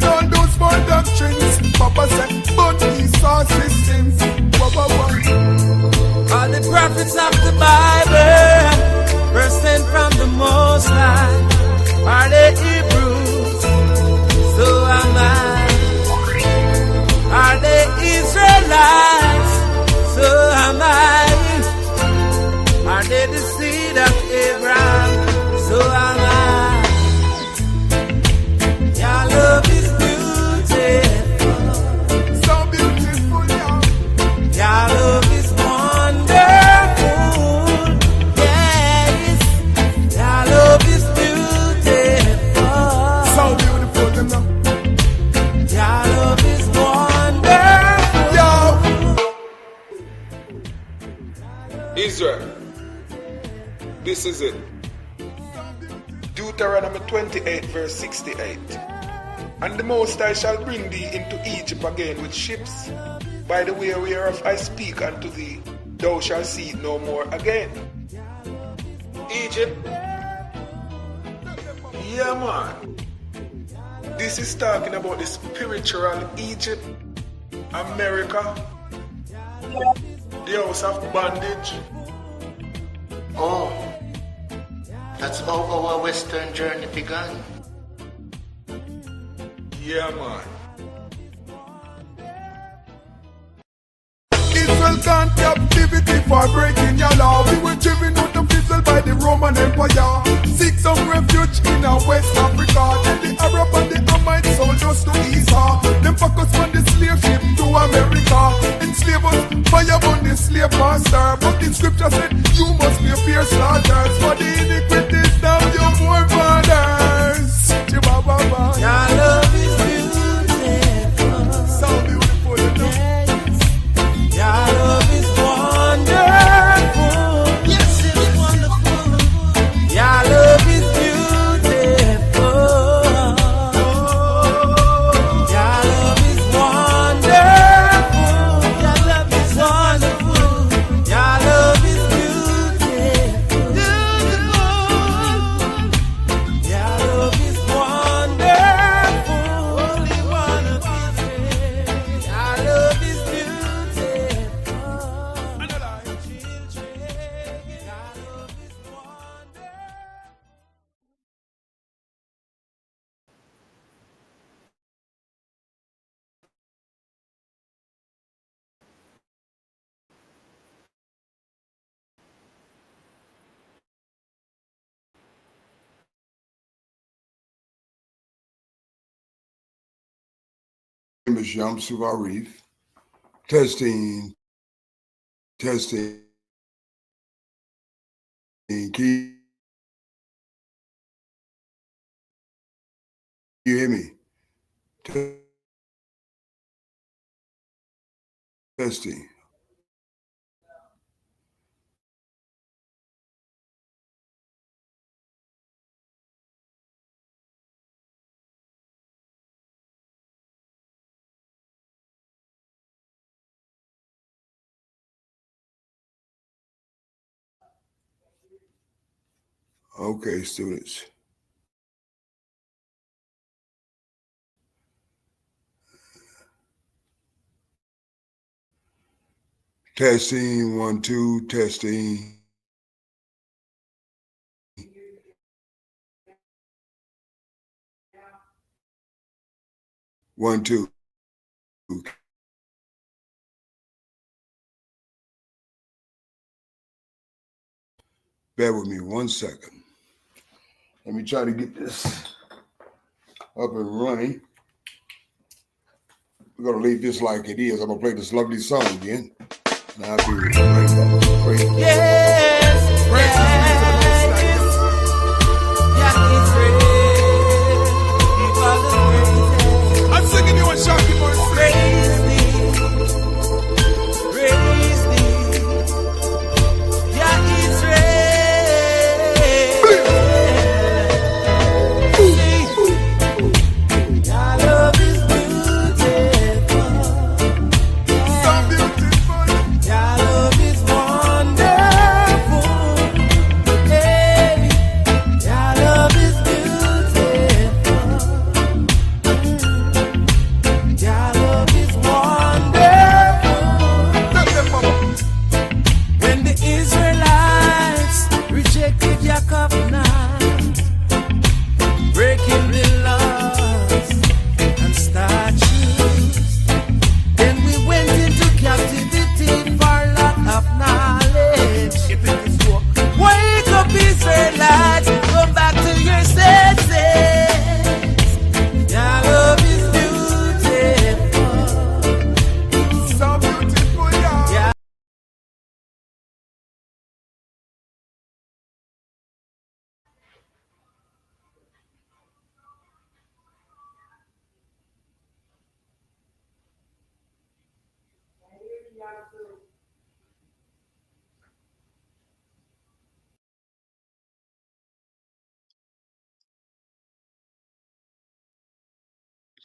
all those small doctrines. Papa said, but these are systems. All the prophets of the Bible were sent from the Most High. Are they Hebrews? So am I. Are they Israelites? So am I. Are they the seed of Abraham? So am I. Your love is beautiful. So beautiful, yeah. Your love is wonderful. Yes. Your love is beautiful. So beautiful, you know. Your love is wonderful. Yo. Israel, this is it. Deuteronomy 28 verse 68. And the Most High shall bring thee into Egypt again with ships, by the way whereof I speak unto thee, thou shalt see it no more again. Egypt? Yeah, man. This is talking about the spiritual Egypt, America, the house of bondage. Oh, that's how our Western journey began. Yeah, man. Israel gone captivity for breaking your law. We were driven out of Israel by the Roman Empire. Seek some refuge in West Africa. Then the Arab and the Hamite soldiers to Esau. Them focus on the slave ship to America. Enslave us, fire on the slave master. But the scripture said, you must be a fierce slaughters. For the iniquities now your forefathers. Chibababa. Your love is beautiful. So beautiful, you know. Your love is wonderful. Yes, it's wonderful. Your love is beautiful. Your love is wonderful. Your love is wonderful. Your love is beautiful. Your love is wonderful. Only one of Israel. Your love is beautiful. Your love is wonderful. Name is Yamsu Arif. Testing. Can you hear me? Testing. Okay, students. Testing, 1, 2, testing. One, two. Bear with me 1 second. Let me try to get this up and running. We're going to leave this like it is. I'm going to play this lovely song again. And I'll be right back. Praise God. Yes, yes, yeah, Israel, you are the greatest. I'm singing you a shocking voice. Praise thee, yeah, Israel. Your love is beautiful. So beautiful. Your love is wonderful.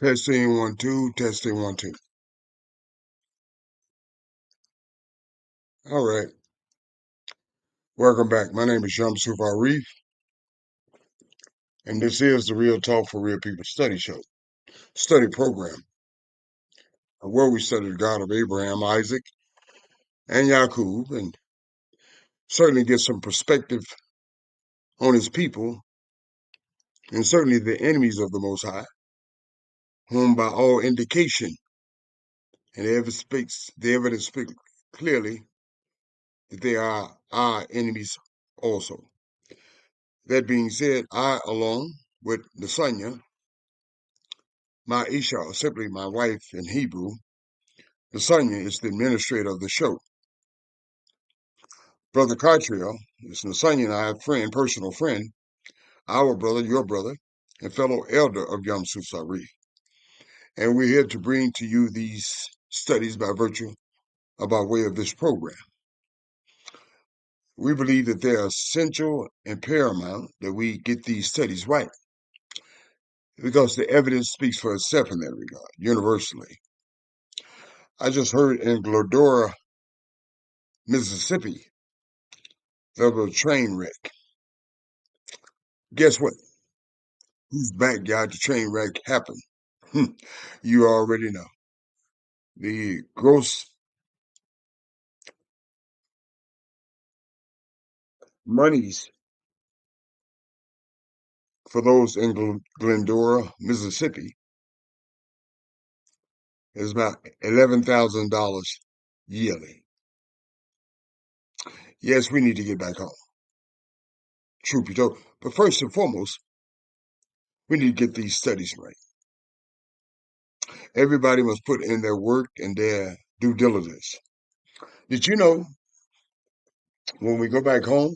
Testing 1 2, testing 1 2. All right. Welcome back. My name is Shamsuf Arif, and this is the Real Talk for Real People study show, study program, where we study the God of Abraham, Isaac, and Yaqub, and certainly get some perspective on his people, and certainly the enemies of the Most High, whom by all indication, and the evidence speaks clearly that they are our enemies also. That being said, I, along with Nasanya, my Isha, simply my wife in Hebrew, Nasanya is the administrator of the show. Brother Cartriel is Nasanya and I, friend, personal friend, our brother, your brother, and fellow elder of Yam Susari. And we're here to bring to you these studies by virtue of our way of this program. We believe that they are essential and paramount that we get these studies right, because the evidence speaks for itself in that regard, universally. I just heard in Glodora, Mississippi, there was a train wreck. Guess what? Whose backyard the train wreck happened? You already know. The gross monies for those in Glendora, Mississippi, is about $11,000 yearly. Yes, we need to get back home. Truth be told. But first and foremost, we need to get these studies right. Everybody must put in their work and their due diligence. Did you know when we go back home,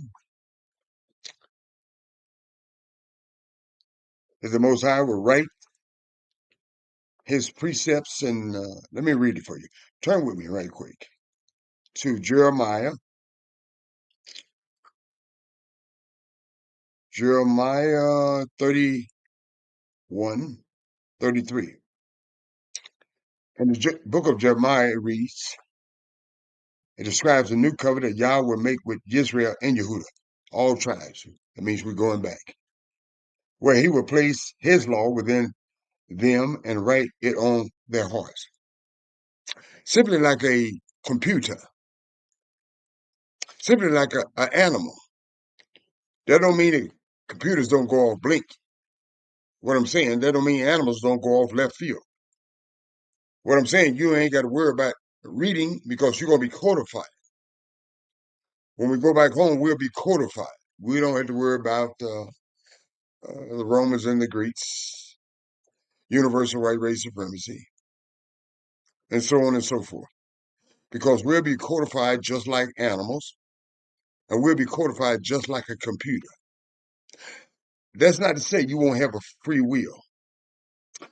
that the Most High will write his precepts? And let me read it for you. Turn with me right quick to Jeremiah 31, 33. In the book of Jeremiah, it reads, it describes a new covenant Yah will make with Israel and Yehudah, all tribes. That means we're going back. Where he will place his law within them and write it on their hearts. Simply like a computer. Simply like an animal. That don't mean that computers don't go off blink. What I'm saying, that don't mean animals don't go off left field. What I'm saying, you ain't got to worry about reading because you're going to be codified. When we go back home, we'll be codified. We don't have to worry about the Romans and the Greeks, universal white race supremacy, and so on and so forth. Because we'll be codified just like animals, and we'll be codified just like a computer. That's not to say you won't have a free will.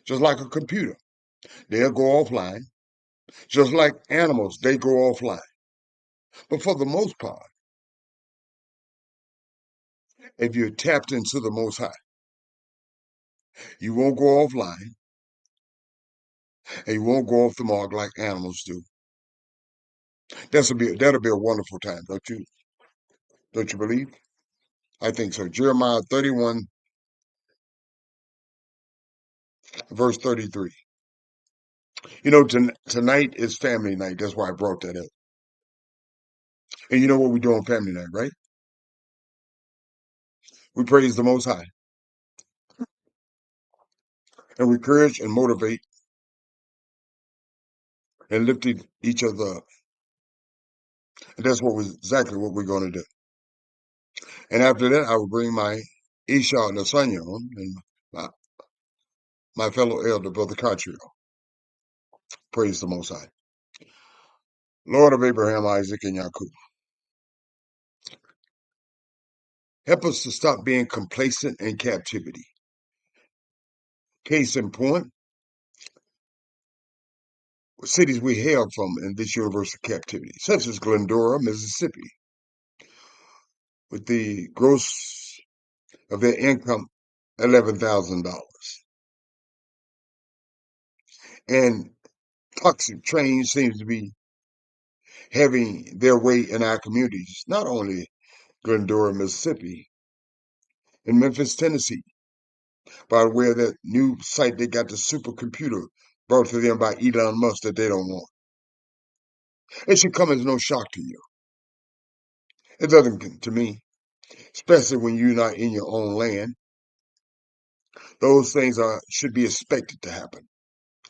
Just like a computer, they'll go offline. Just like animals, they go offline. But for the most part, if you're tapped into the Most High, you won't go offline, and you won't go off the mark like animals do. That'll be a wonderful time, don't you? Don't you believe? I think so. Jeremiah 31, verse 33. You know, tonight is family night. That's why I brought that up. And you know what we do on family night, right? We praise the Most High. And we encourage and motivate and lift each other up. And that's exactly what we're going to do. And after that, I will bring my Isha Nasanya on and my fellow elder, Brother Cartriel. Praise the Most High. Lord of Abraham, Isaac, and Yaqub. Help us to stop being complacent in captivity. Case in point, cities we hail from in this universal captivity, such as Glendora, Mississippi, with the gross of their income $11,000. And toxic trains seems to be having their way in our communities, not only Glendora, Mississippi, in Memphis, Tennessee, by way of that new site they got, the supercomputer brought to them by Elon Musk that they don't want. It should come as no shock to you. It doesn't to me, especially when you're not in your own land. Those things should be expected to happen,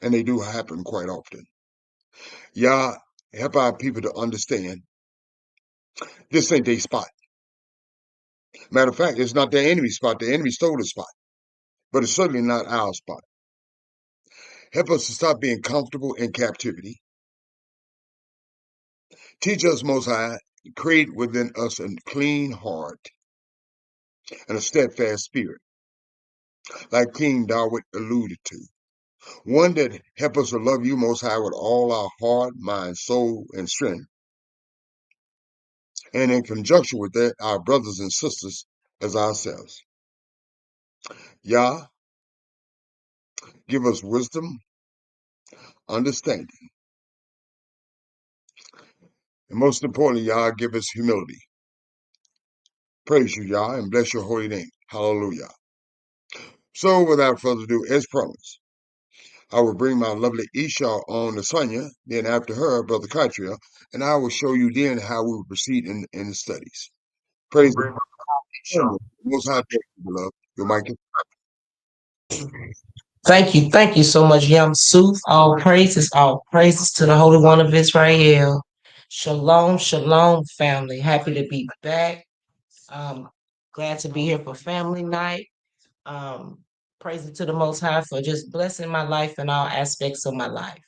and they do happen quite often. Y'all help our people to understand this ain't their spot. Matter of fact, it's not their enemy's spot. The enemy stole the spot, but it's certainly not our spot. Help us to stop being comfortable in captivity. Teach us, Most High, to create within us a clean heart and a steadfast spirit, like King David alluded to. One that help us to love you, Most High, with all our heart, mind, soul, and strength. And in conjunction with that, our brothers and sisters as ourselves. Yah, give us wisdom, understanding, and most importantly, Yah, give us humility. Praise you, Yah, and bless your holy name. Hallelujah. So, without further ado, as promised, I will bring my lovely Isha on to Sonia, then after her, Brother Katria, and I will show you then how we will proceed in the studies. Praise the Most High, beloved. Your mic is Thank you so much, Yam Suf. All praises to the Holy One of Israel. Shalom, shalom, family. Happy to be back. Glad to be here for family night. Praise to the Most High for just blessing my life in all aspects of my life.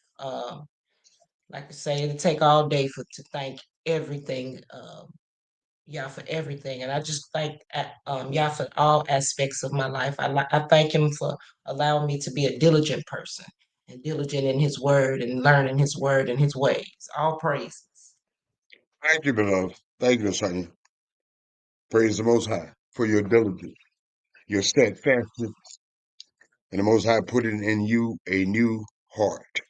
Like I say, it'll take all day to thank everything. Yah for everything, and I just thank Yah for all aspects of my life. I thank Him for allowing me to be a diligent person and diligent in His word and learning His word and His ways. All praises. Thank you, beloved. Thank you, Sonia. Praise the Most High for your diligence, your steadfastness, and the Most High put in you a new heart,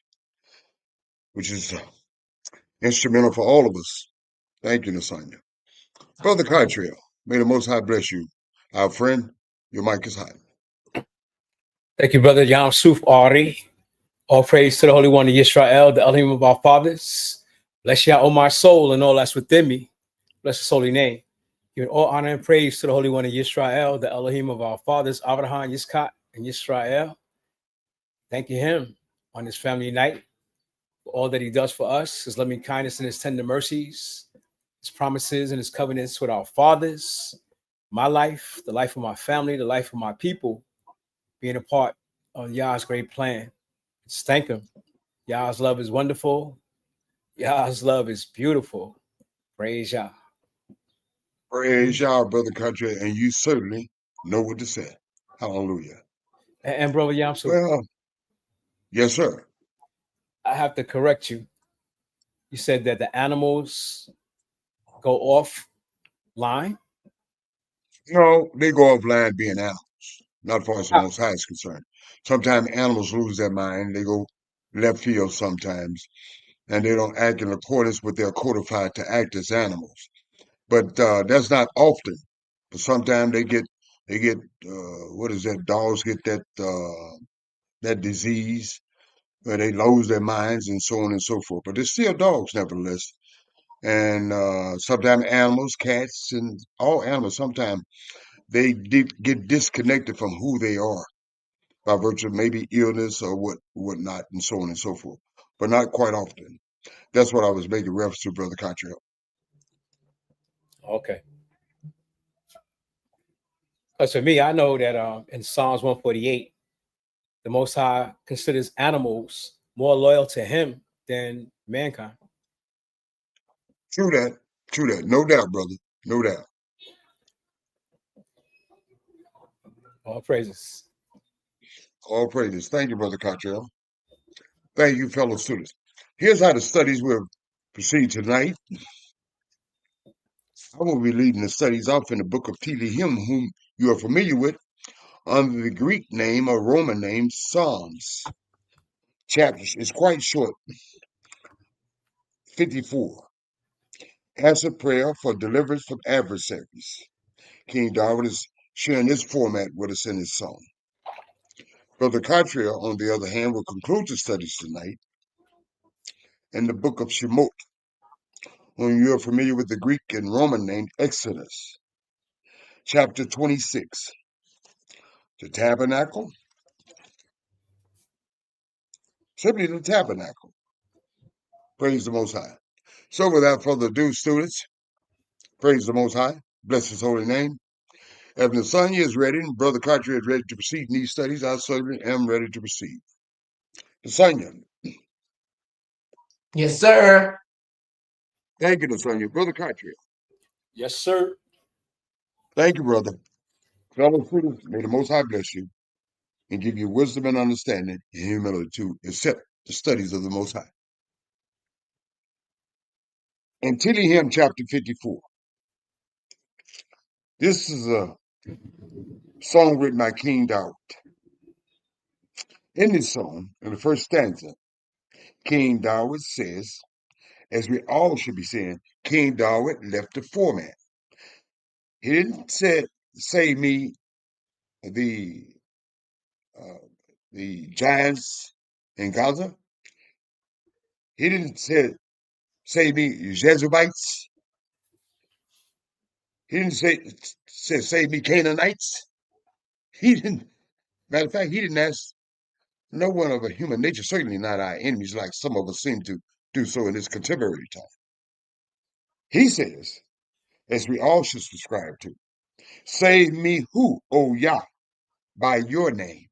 which is instrumental for all of us. Thank you, Nasanya. Brother Contrail, may the Most High bless you. Our friend, your mic is hot. Thank you, Brother Yam Suf Ari. All praise to the Holy One of Israel, the Elohim of our fathers. Bless Yah, O my soul, and all that's within me. Bless His holy name. Give all honor and praise to the Holy One of Israel, the Elohim of our fathers, Abraham, Yitzchak, and Yisrael. Thank you, Him, on this family night, for all that He does for us, His loving kindness and His tender mercies, His promises and His covenants with our fathers, my life, the life of my family, the life of my people, being a part of Yah's great plan. Just thank Him. Yah's love is wonderful. Yah's love is beautiful. Praise Yah. Praise Yah, Brother Contrail, and you certainly know what to say. Hallelujah. And Brother Yamsu. Well, yes, sir. I have to correct you. You said that the animals go off line? No, they go offline being animals, not far as the Most High is concerned. Sometimes animals lose their mind. They go left field sometimes, and they don't act in accordance with their codified to act as animals. But that's not often. But sometimes they get what is that? Dogs get that disease where they lose their minds and so on and so forth. But they're still dogs, nevertheless. And sometimes animals, cats, and all animals, sometimes they get disconnected from who they are by virtue of maybe illness or whatnot, and so on and so forth. But not quite often. That's what I was making reference to, Brother Cottrell. Okay. Because for me, I know that in Psalms 148, the Most High considers animals more loyal to Him than mankind. True that. True that. No doubt, brother. No doubt. All praises. All praises. Thank you, Brother Cottrell. Thank you, fellow students. Here's how the studies will proceed tonight. I will be leading the studies off in the book of Tehillim, whom you are familiar with, under the Greek name or Roman name, Psalms. Chapter is quite short, 54. Answer prayer for deliverance from adversaries. King David is sharing this format with us in his song. Brother Cottrell, on the other hand, will conclude the studies tonight in the book of Shemot, whom you are familiar with the Greek and Roman name Exodus. Chapter 26. The tabernacle. Simply the tabernacle. Praise the Most High. So without further ado, students, praise the Most High. Bless his holy name. If Nasanya is ready and Brother Carter is ready to proceed in these studies, I certainly am ready to proceed. Nasanya. Yes, sir. Thank you, Nasanya. Brother Carter. Yes, sir. Thank you, brother. Fellow students, may the Most High bless you and give you wisdom and understanding and humility to accept the studies of the Most High. In Tehillim chapter 54, this is a song written by King David. In this song, in the first stanza, King David says, as we all should be saying, King David left the format. He didn't say me the giants in Gaza. He didn't say me Jezubites. He didn't say me Canaanites. He didn't. Matter of fact, he didn't ask no one of a human nature, certainly not our enemies, like some of us seem to do so in this contemporary time. He says, as we all should subscribe to, save me who, O Yah, by your name,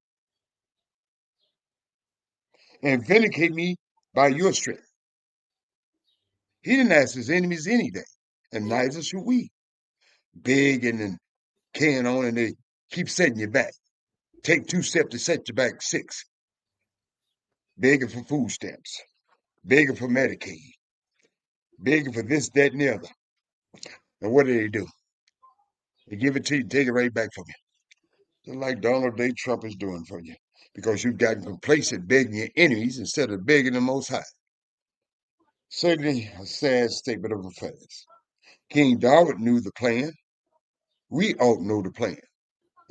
and vindicate me by your strength. He didn't ask his enemies any day, and neither should we. Begging and carrying on, and they keep setting you back. Take 2 steps to set you back 6. Begging for food stamps, begging for Medicaid, begging for this, that, and the other. And what do? They give it to you, take it right back from you. Just like Donald J. Trump is doing for you, because you've gotten complacent begging your enemies instead of begging the Most High. Certainly a sad statement of affairs. King David knew the plan. We ought know the plan.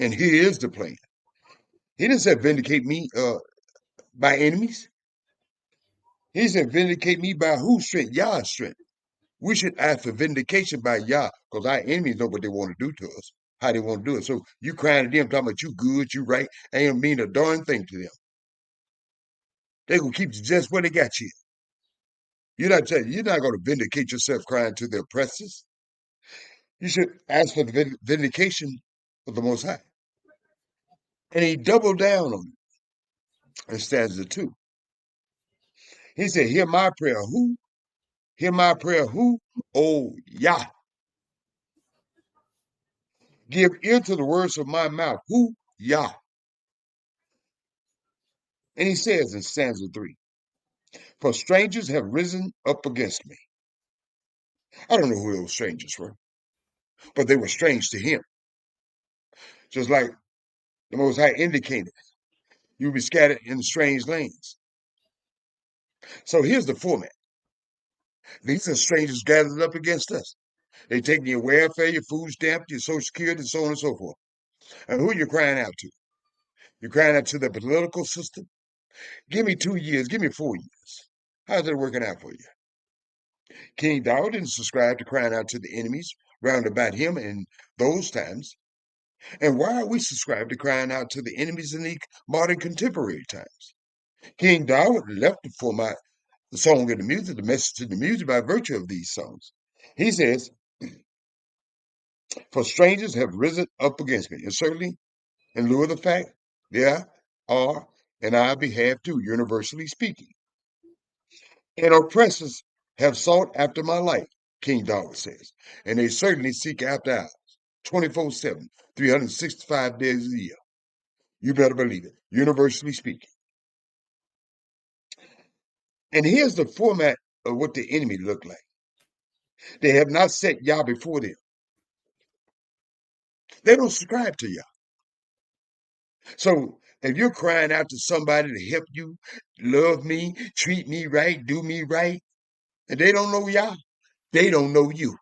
And here is the plan. He didn't say vindicate me by enemies. He said vindicate me by whose strength? Yah's strength. We should ask for vindication by Yah, because our enemies know what they want to do to us, how they want to do it. So you crying to them, talking about you good, you right, ain't mean a darn thing to them. They gonna keep you just where they got you. You're not going to vindicate yourself crying to the oppressors. You should ask for the vindication of the Most High. And he doubled down on it in stanza 2. He said, hear my prayer, who? Hear my prayer, who? Oh, Yah. Give ear to the words of my mouth, who? Yah. And he says in stanza 3, for strangers have risen up against me. I don't know who those strangers were, but they were strange to him. Just like the Most High indicated, you'll be scattered in strange lands. So here's the format. These are strangers gathered up against us. They take your welfare, your food stamp, your Social Security, and so on and so forth. And who are you crying out to? You're crying out to the political system? Give me 2 years, give me 4 years. How's that working out for you? King David didn't subscribe to crying out to the enemies round about him in those times. And why are we subscribed to crying out to the enemies in the modern contemporary times? King David left the format, the song and the music, the message and the music by virtue of these songs. He says, for strangers have risen up against me. And certainly, in lieu of the fact, there are in our behalf too, universally speaking. And oppressors have sought after my life, King David says. And they certainly seek after ours, 24/7, 365 days a year. You better believe it, universally speaking. And here's the format of what the enemy looked like. They have not set Yah before them. They don't subscribe to Yah. So if you're crying out to somebody to help you, love me, treat me right, do me right, and they don't know Yah, they don't know you.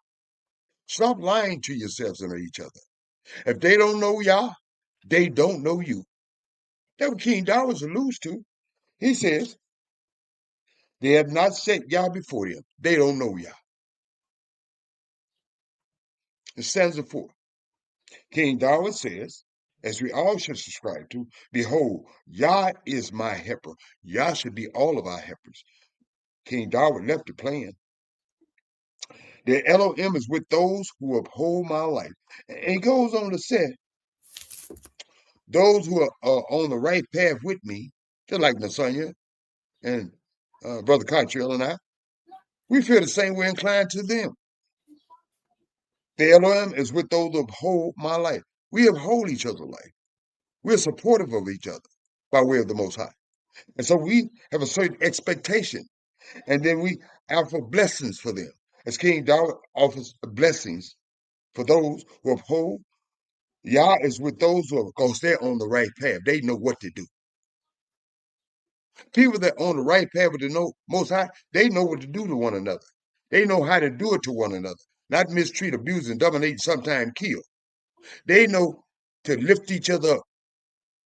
Stop lying to yourselves and each other. If they don't know Yah, they don't know you. That's what King Dawes alludes to. He says, they have not set Yah before them. They don't know Yah. In stanza 4, King Dawes says, as we all should subscribe to, behold, Yah is my helper. Yah should be all of our helpers. King Dawes left the plan. The Elohim is with those who uphold my life. And he goes on to say, those who are on the right path with me, just like Nasanya and Brother Cottrell and I, we feel the same way inclined to them. The Elohim is with those who uphold my life. We uphold each other's life. We're supportive of each other by way of the Most High. And so we have a certain expectation. And then we offer blessings for them. As King David offers blessings for those who uphold, Yah is with those who, because they're on the right path. They know what to do. People that are on the right path with the Most High, they know what to do to one another. They know how to do it to one another. Not mistreat, abuse, and dominate, sometimes kill. They know to lift each other up,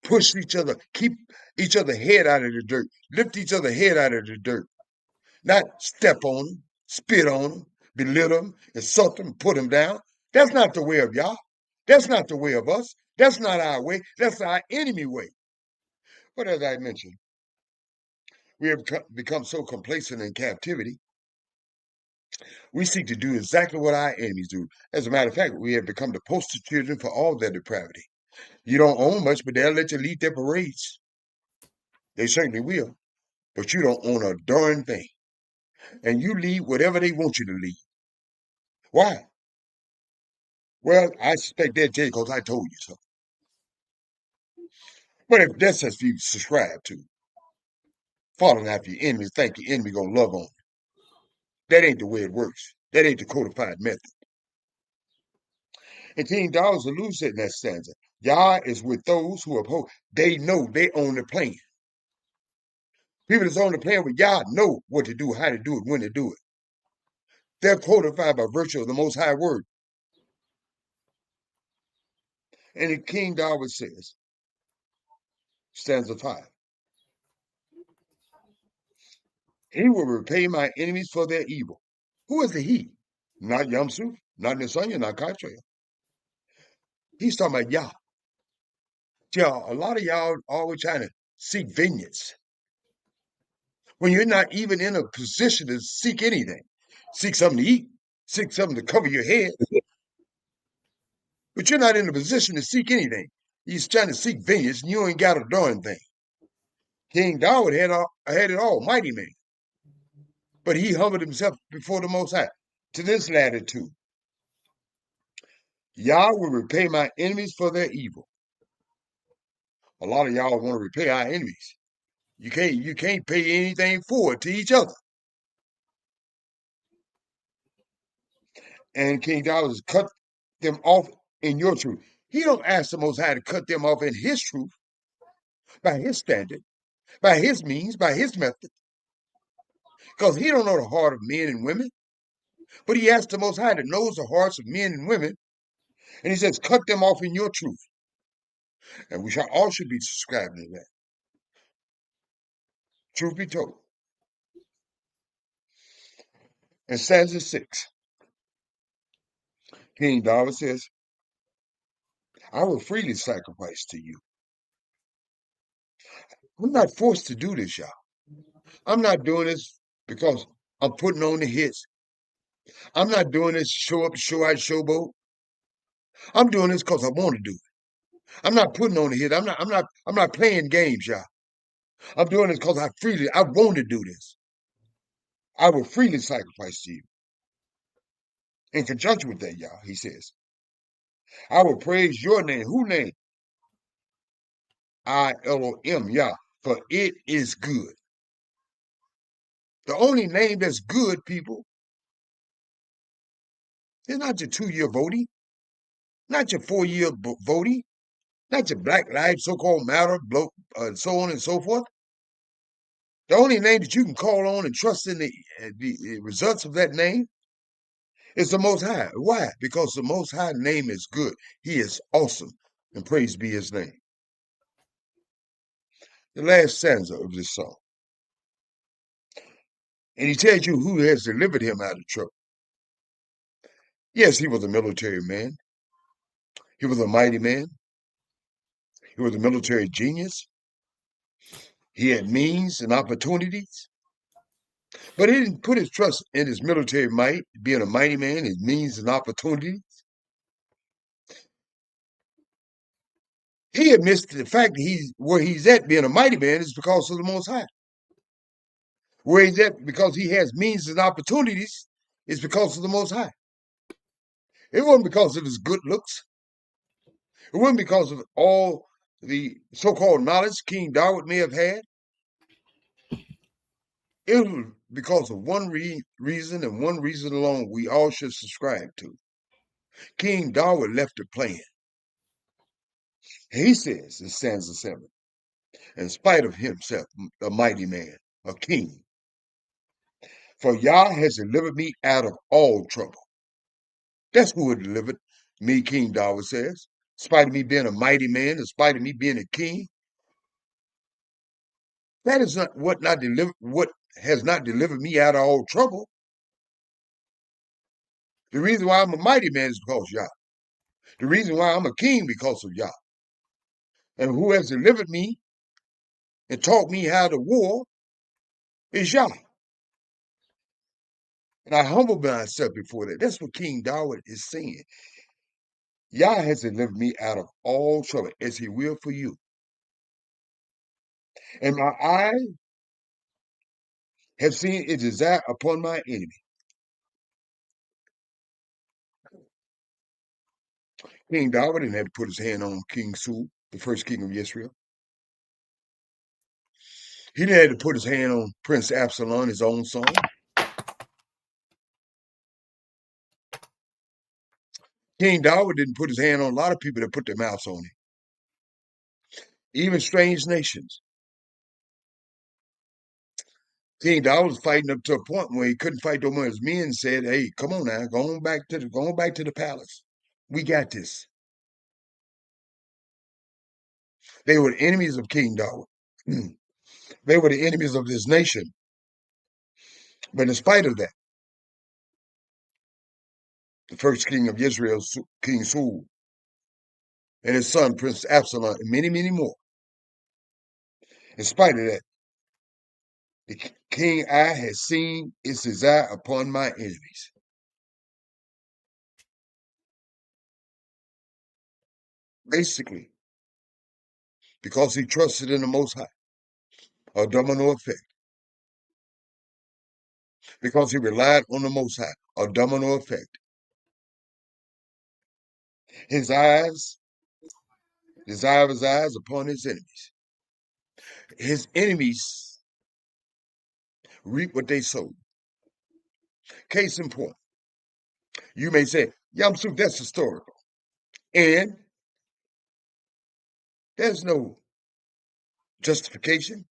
push each other, keep each other head out of the dirt, lift each other head out of the dirt. Not step on them, spit on them, belittle them, insult them, put them down. That's not the way of Yah. That's not the way of us. That's not our way. That's our enemy way. But as I mentioned, we have become so complacent in captivity, we seek to do exactly what our enemies do. As a matter of fact, we have become the poster children for all their depravity. You don't own much, but they'll let you lead their parades. They certainly will. But you don't own a darn thing. And you lead whatever they want you to lead. Why? Well, I suspect that, Jay, because I told you so. But if that's what you subscribe to, following after your enemies, think your enemy gonna love on you. That ain't the way it works. That ain't the codified method. And King Dawes alludes in that stanza. Yah is with those who uphold. They know they own the plan. People that's on the plan with Yah know what to do, how to do it, when to do it. They're codified by virtue of the Most High Word. And King Dawes says, stanza 5, he will repay my enemies for their evil. Who is the he? Not Yamsuf, not Nasanya, not Katra. He's talking about Yah. Y'all, a lot of y'all always trying to seek vineyards when you're not even in a position to seek anything. Seek something to eat, seek something to cover your head, but you're not in a position to seek anything. He's trying to seek vineyards, and you ain't got a darn thing. King David had it all, mighty man, but he humbled himself before the Most High to this latitude. Yah will repay my enemies for their evil. A lot of y'all want to repay our enemies. You can't pay anything forward to each other. And King David cut them off in your truth. He don't ask the Most High to cut them off in his truth, by his standard, by his means, by his method. Because he don't know the heart of men and women. But he asks the Most High that knows the hearts of men and women. And he says, cut them off in your truth. And we all should be subscribing to that. Truth be told. In stanza 6, King David says, I will freely sacrifice to you. I'm not forced to do this, y'all. I'm not doing this because I'm putting on the hits. I'm not doing this show up, show out, showboat. I'm doing this because I want to do it. I'm not putting on the hit. I'm not playing games, y'all. I'm doing this because I want to do this. I will freely sacrifice to you. In conjunction with that, y'all, he says, I will praise your name. Who name? I Elohim, Yah, for it is good. The only name that's good, people, is not your 2-year voting, not your 4-year voting, not your Black Lives so-called matter, so on and so forth. The only name that you can call on and trust in the results of that name is the Most High. Why? Because the Most High name is good. He is awesome, and praise be his name. The last stanza of this song. And he tells you who has delivered him out of trouble. Yes, he was a military man. He was a mighty man. He was a military genius. He had means and opportunities. But he didn't put his trust in his military might, being a mighty man, his means and opportunities. He admits to the fact that where he's at being a mighty man is because of the Most High. Where he's at because he has means and opportunities is because of the Most High. It wasn't because of his good looks. It wasn't because of all the so-called knowledge King David may have had. It was because of one reason and one reason alone we all should subscribe to. King David left it plain. He says in stanza 7, in spite of himself, a mighty man, a king, for Yah has delivered me out of all trouble. That's who had delivered me, King David says. In spite of me being a mighty man, in spite of me being a king, that is not what has not delivered me out of all trouble. The reason why I'm a mighty man is because Yah. The reason why I'm a king because of Yah. And who has delivered me and taught me how to war is Yah. And I humble myself before that. That's what King David is saying. Yah has delivered me out of all trouble, as he will for you. And my eyes have seen a desire upon my enemy. King David didn't have to put his hand on King Saul, the first king of Israel. He didn't have to put his hand on Prince Absalom, his own son. King David didn't put his hand on a lot of people that put their mouths on him. Even strange nations. King David was fighting up to a point where he couldn't fight no more. His men said, "Hey, come on now, go on back to the palace. We got this." They were the enemies of King David. They were the enemies of this nation. But in spite of that, the first king of Israel, King Saul, and his son, Prince Absalom, and many, many more, in spite of that, the king eye has seen its desire upon my enemies. Basically, because he trusted in the Most High, a domino effect. Because he relied on the Most High, a domino effect. His eyes, desire of his eyes upon his enemies. His enemies reap what they sow. Case in point, you may say, Yamsuf, that's historical. And there's no justification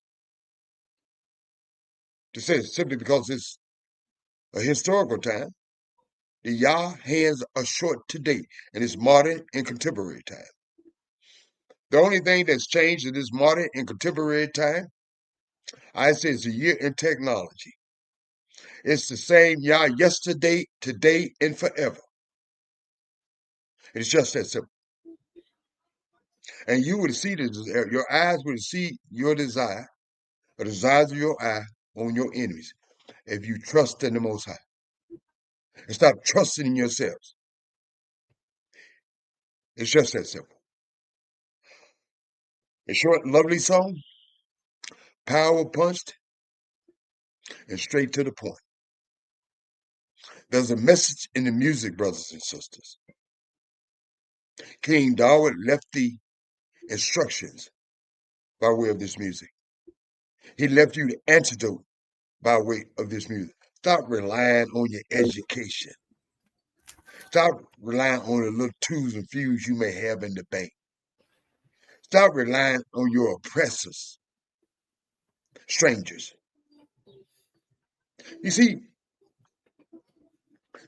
to say it's simply because it's a historical time. The Yah hands are short today, and it's modern and contemporary time. The only thing that's changed in this modern and contemporary time, I say, is a year in technology. It's the same Yah yesterday, today, and forever. It's just that simple. And you would see your eyes would see your desire, the desires of your eye on your enemies, if you trust in the Most High. And stop trusting in yourselves. It's just that simple. A short, lovely song, power punched, and straight to the point. There's a message in the music, brothers and sisters. King David left the instructions by way of this music. He left you the antidote by way of this music. Stop relying on your education. Stop relying on the little twos and fews you may have in the bank. Stop relying on your oppressors, strangers. You see,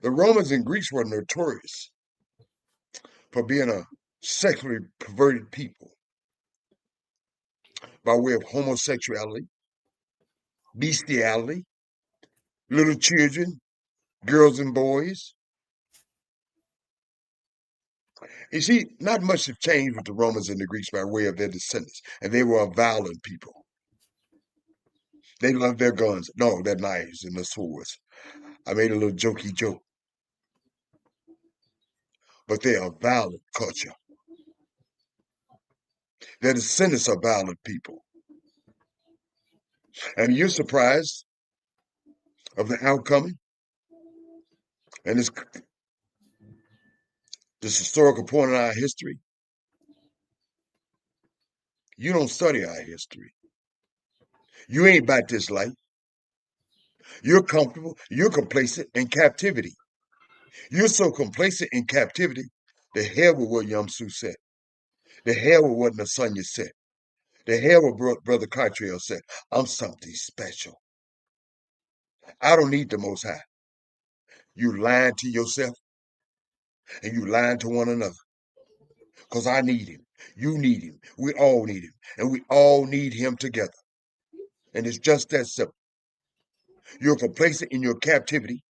the Romans and Greeks were notorious for being a sexually perverted people by way of homosexuality, bestiality, little children, girls and boys. You see, not much have changed with the Romans and the Greeks by way of their descendants, and they were a violent people. They loved their guns, no, their knives and their swords. I made a little jokey joke. But they are a violent culture. Their descendants are violent people. And you're surprised of the outcome and this historical point in our history. You don't study our history. You ain't about this life. You're comfortable, you're complacent in captivity. You're so complacent in captivity, the hell with what Yamsu said. The hell with what Nasanya said. The hell with Brother Cartrail said. I'm something special. I don't need the Most High. You lying to yourself and you lying to one another. Because I need him. You need him. We all need him. And we all need him together. And it's just that simple. You're complacent in your captivity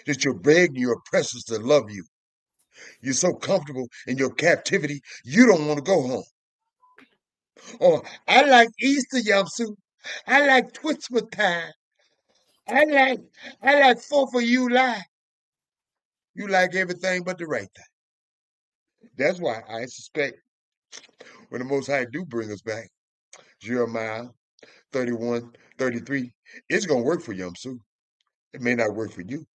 that you're begging your oppressors to love you. You're so comfortable in your captivity, you don't want to go home. Or, I like Easter, Yamsu. I like Christmas time. I like 4th of July. You like everything but the right thing. That's why I suspect when the Most High do bring us back, Jeremiah 31, 33, it's going to work for Yamsu. It may not work for you,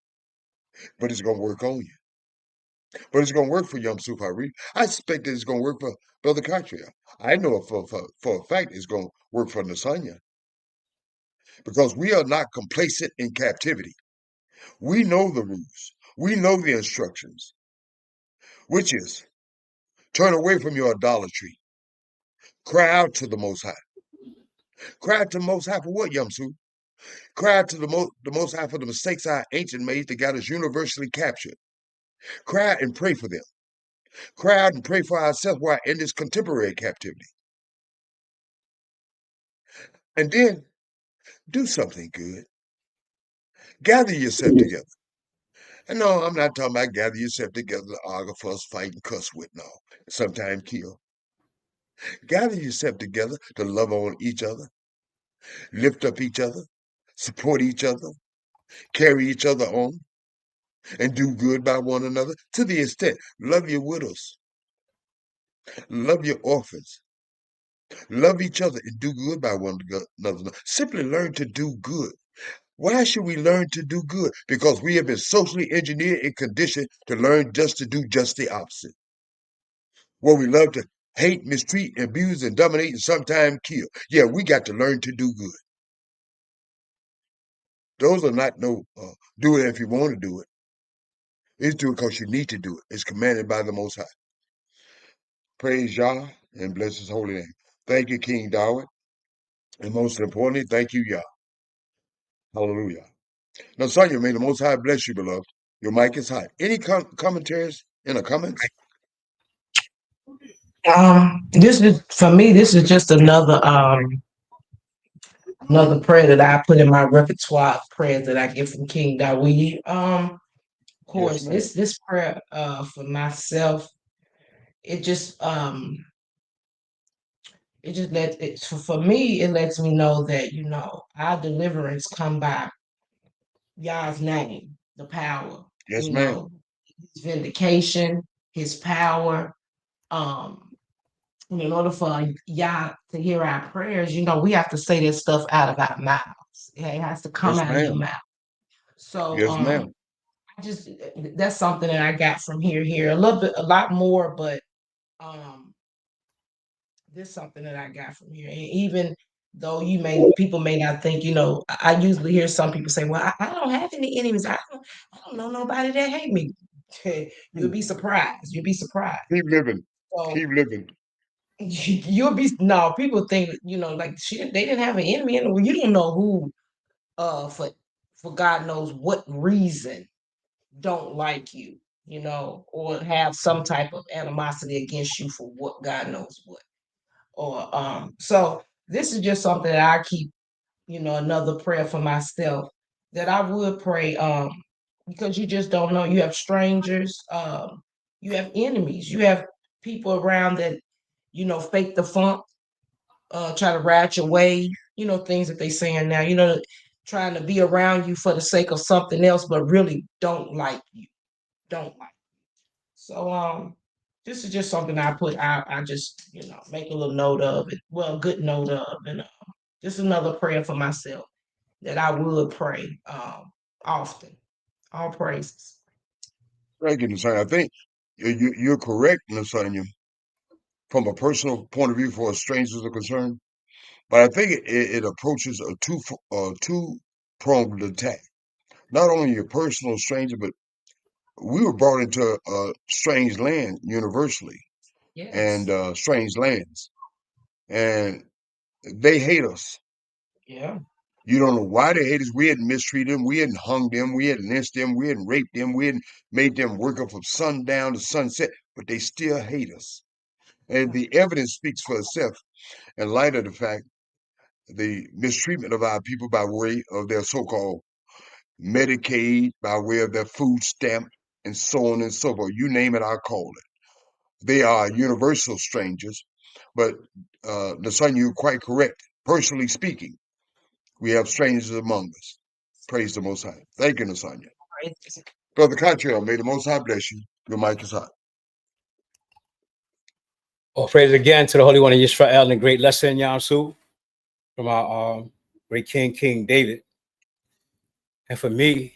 but it's going to work on you. But it's going to work for Yamsu Hari. I suspect that it's going to work for Brother Cartrail. I know for a fact it's going to work for Nasanya. Because we are not complacent in captivity. We know the rules. We know the instructions, which is turn away from your idolatry. Cry out to the Most High. Cry out to the Most High for what, Yamsu? Cry out to the Most High for the mistakes our ancient made that got us universally captured. Cry out and pray for them. Cry out and pray for ourselves while in this contemporary captivity. And then do something good. Gather yourself together. And no, I'm not talking about gather yourself together to argue, fuss, fight, and cuss with, no. Sometimes kill. Gather yourself together to love on each other, lift up each other, support each other, carry each other on, and do good by one another to the extent. Love your widows. Love your orphans. Love each other and do good by one another. Simply learn to do good. Why should we learn to do good? Because we have been socially engineered and conditioned to learn just to do just the opposite. Where we love to hate, mistreat, abuse, and dominate, and sometimes kill. Yeah, we got to learn to do good. Those are not no do it if you want to do it. It's do it because you need to do it. It's commanded by the Most High. Praise Yah and bless his holy name. Thank you, King Dawid. And most importantly, thank you, Yah. Hallelujah. Now, Sonia, may the Most High bless you, beloved. Your mic is hot. Any commentaries in the comments? This is for me. This is just another prayer that I put in my repertoire of prayers that I get from King Dawid. Of course, Yes, this prayer for myself, it just lets it for me. It lets me know that our deliverance come by Yah's name, the power. yes, ma'am. His vindication, his power. In order for Yah to hear our prayers, we have to say that stuff out of our mouths. It has to come Yes, out of your ma'am. mouth. So Yes, ma'am. that's something that I got from here. A lot more, but this is something that I got from here. And even though people may not think, I usually hear some people say, well, I don't have any enemies. I don't know nobody that hate me. You'll be surprised. You'll be surprised. Keep living. So Keep living. you'll be no people think, like shit, they didn't have an enemy in the world. You don't know who for God knows what reason don't like you, or have some type of animosity against you for what God knows what. Or so this is just something that I keep, another prayer for myself that I would pray, because you just don't know. You have strangers, you have enemies, you have people around that, fake the funk, try to rat your way, things that they saying now, trying to be around you for the sake of something else, but really don't like you. Don't like. So this is just something I just, make a little note of it. Well, a good note of, and just another prayer for myself that I would pray often. All praises. Thank you, Nasanya. I think you're correct, Nasanya, from a personal point of view for as strangers are concerned. But I think it approaches a two-pronged attack. Not only your personal stranger, but we were brought into a strange land universally, and Yes. strange lands, and they hate us. Yeah. You don't know why they hate us. We hadn't mistreated them. We hadn't hung them. We hadn't lynched them. We hadn't raped them. We hadn't made them work up from sundown to sunset, but they still hate us. And the evidence speaks for itself in light of the fact the mistreatment of our people by way of their so-called Medicaid, by way of their food stamp, and so on and so forth. You name it, I call it. They are universal strangers, but Nasanya, you're quite correct. Personally speaking, we have strangers among us. Praise the Most High. Thank you, Nasanya. Praises. Brother Cottrell, may the Most High bless you. Your mic is hot. Oh, praise again to the Holy One of Israel and a great lesson, Yamsu, from our great King David. And for me,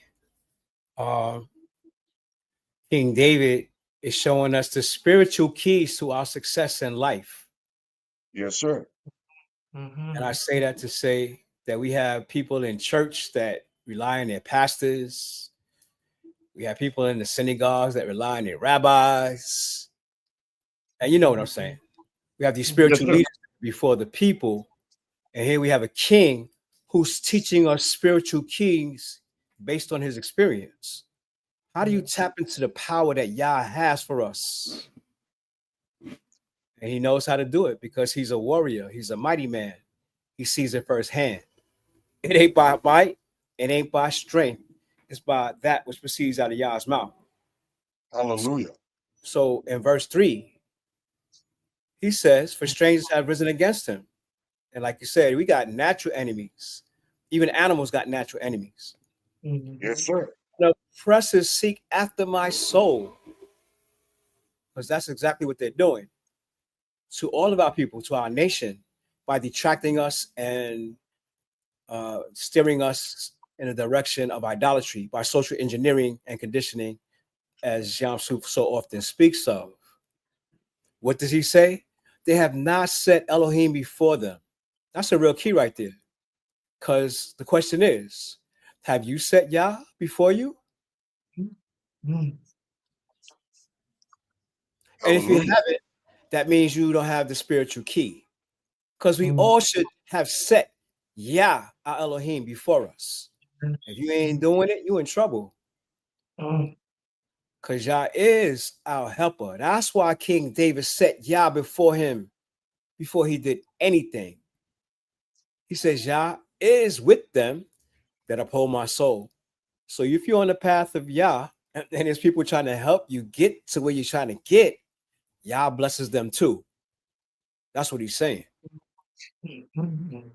King David is showing us the spiritual keys to our success in life. Yes, sir. Mm-hmm. And I say that to say that we have people in church that rely on their pastors. We have people in the synagogues that rely on their rabbis. And you know what I'm saying. We have these spiritual leaders before the people. And here we have a king who's teaching us spiritual keys based on his experience. How do you tap into the power that Yah has for us? And he knows how to do it because he's a warrior. He's a mighty man. He sees it firsthand. It ain't by might. It ain't by strength. It's by that which proceeds out of Yah's mouth. Hallelujah. So in verse 3, he says, for strangers have risen against him. And like you said, we got natural enemies. Even animals got natural enemies. Mm-hmm. Yes, sir. The oppressors seek after my soul. Because that's exactly what they're doing to all of our people, to our nation, by detracting us and steering us in a direction of idolatry, by social engineering and conditioning, as Yamsu so often speaks of. What does he say? They have not set Elohim before them. That's a real key right there. Because the question is, have you set Yah before you? Mm-hmm. And if you haven't, that means you don't have the spiritual key. Because we all should have set Yah, our Elohim, before us. If you ain't doing it, you're in trouble. Because Yah is our helper. That's why King David set Yah before him, before he did anything. He says, Yah is with them that uphold my soul. So if you're on the path of Yah, and there's people trying to help you get to where you're trying to get, Yah blesses them too. That's what he's saying. And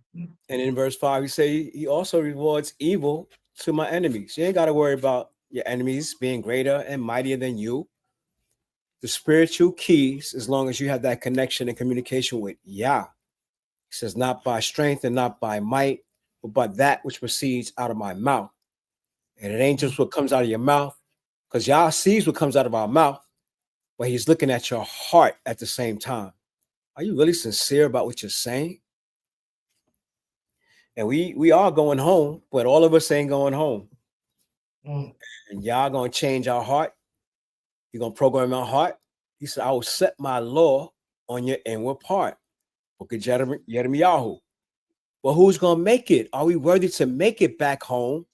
in verse 5, he say he also rewards evil to my enemies. You ain't got to worry about your enemies being greater and mightier than you. The spiritual keys, as long as you have that connection and communication with Yah. He says, not by strength and not by might, but by that which proceeds out of my mouth. And it ain't just what comes out of your mouth, because Yah sees what comes out of our mouth, but he's looking at your heart at the same time. Are you really sincere about what you're saying? And we are going home, but all of us ain't going home. Mm. And y'all gonna change our heart. You're gonna program our heart. He said, I will set my law on your inward part. Book of Yirmiyahu. Well, who's gonna make it? Are we worthy to make it back home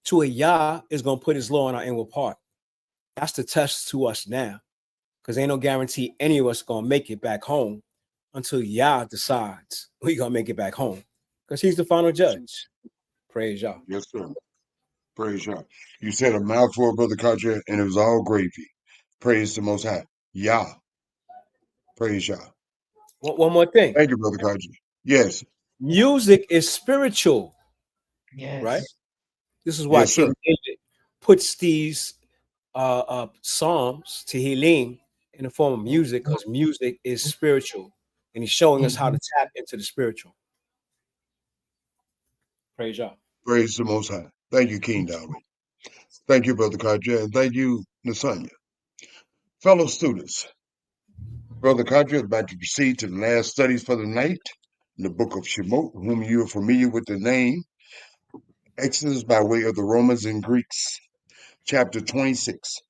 to a Yah is gonna put his law on our inward part? That's the test to us now. Because ain't no guarantee any of us gonna make it back home until Yah decides we gonna make it back home. Because he's the final judge. Praise Yah. Yes, sir. Praise Yah. You said a mouthful, Brother Katria, and it was all gravy. Praise the Most High. Yah. Praise Yah. One more thing. Thank you, Brother Katria. Yes. Music is spiritual, Yes. right? This is why Yes, sir. King David puts these psalms, Tehillim, in the form of music, because music is spiritual, and he's showing us how to tap into the spiritual. Praise Yah. Praise the Most High. Thank you, King Darwin. Thank you, Brother Katria, and thank you, Nasanya. Fellow students, Brother Katria is about to proceed to the last studies for the night in the book of Shemot, whom you are familiar with the name, Exodus by way of the Romans and Greeks, chapter 26.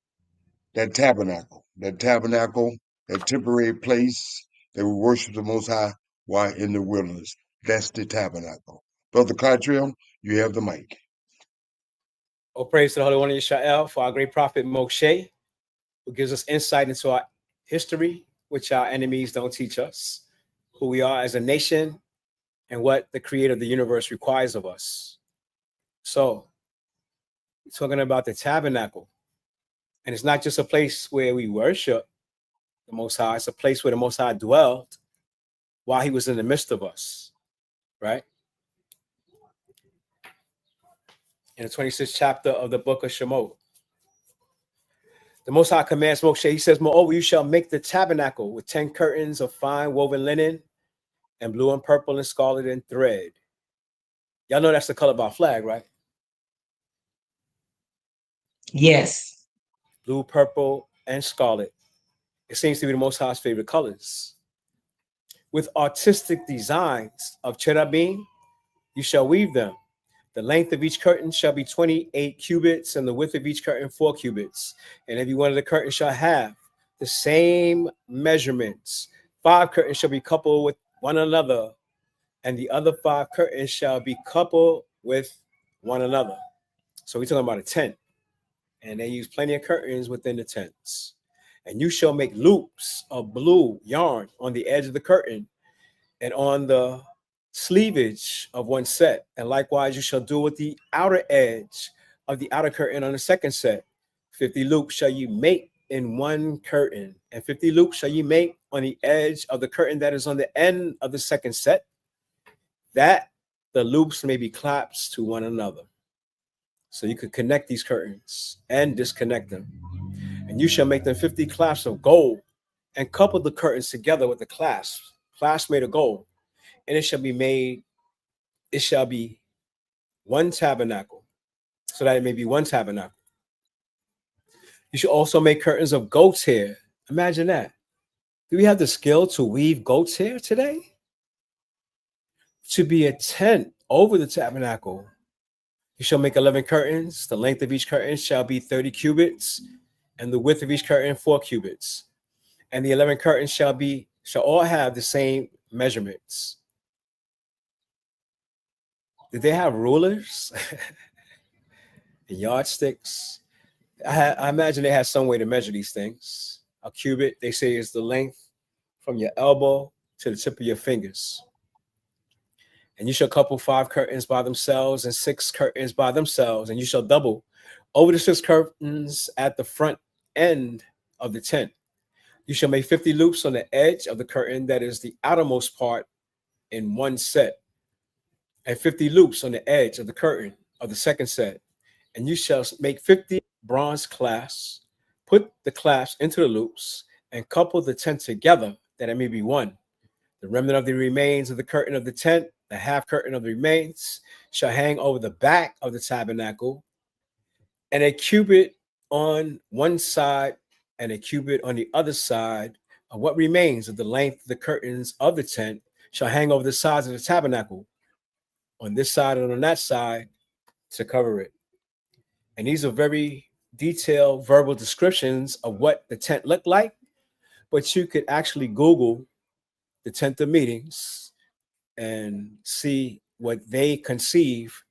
That tabernacle, that temporary place that we worship the Most High while in the wilderness. That's the tabernacle. Brother Katria, you have the mic. Oh, praise to the Holy One of Israel for our great prophet Moshe, who gives us insight into our history, which our enemies don't teach us, who we are as a nation, and what the creator of the universe requires of us. So, we're talking about the tabernacle. And it's not just a place where we worship the Most High, it's a place where the Most High dwelled while he was in the midst of us, right? In the 26th chapter of the book of Shemot, the Most High commands Moshe, he says, moreover, you shall make the tabernacle with 10 curtains of fine woven linen and blue and purple and scarlet and thread. Y'all know that's the color of our flag, right? Yes. Blue, purple, and scarlet. It seems to be the Most High's favorite colors. With artistic designs of cherubim, you shall weave them. The length of each curtain shall be 28 cubits, and the width of each curtain 4 cubits. And every one of the curtains shall have the same measurements. 5 curtains shall be coupled with one another, and the other 5 curtains shall be coupled with one another. So we're talking about a tent. And they use plenty of curtains within the tents. And you shall make loops of blue yarn on the edge of the curtain and on the sleevage of one set. And likewise, you shall do with the outer edge of the outer curtain on the second set. 50 loops shall you make in one curtain, and 50 loops shall you make on the edge of the curtain that is on the end of the second set, that the loops may be clasped to one another. So you could connect these curtains and disconnect them. And you shall make them 50 clasps of gold and couple the curtains together with the clasps made of gold. And it shall be one tabernacle, so that it may be one tabernacle. You should also make curtains of goat's hair. Imagine that. Do we have the skill to weave goat's hair today? To be a tent over the tabernacle. You shall make 11 curtains. The length of each curtain shall be 30 cubits, and the width of each curtain 4 cubits. And the 11 curtains shall all have the same measurements. Did they have rulers and yardsticks? I imagine they had some way to measure these things. A cubit, they say, is the length from your elbow to the tip of your fingers. And you shall couple 5 curtains by themselves and 6 curtains by themselves, and you shall double over the 6 curtains at the front end of the tent. You shall make 50 loops on the edge of the curtain that is the outermost part in one set, and 50 loops on the edge of the curtain of the second set. And you shall make 50 bronze clasps, put the clasps into the loops, and couple the tent together that it may be one. The remnant of the remains of the curtain of the tent, the half curtain of the remains, shall hang over the back of the tabernacle, and a cubit on one side and a cubit on the other side of what remains of the length of the curtains of the tent shall hang over the sides of the tabernacle on this side and on that side to cover it. And these are very detailed verbal descriptions of what the tent looked like, but you could actually Google the tent of meetings and see what they conceive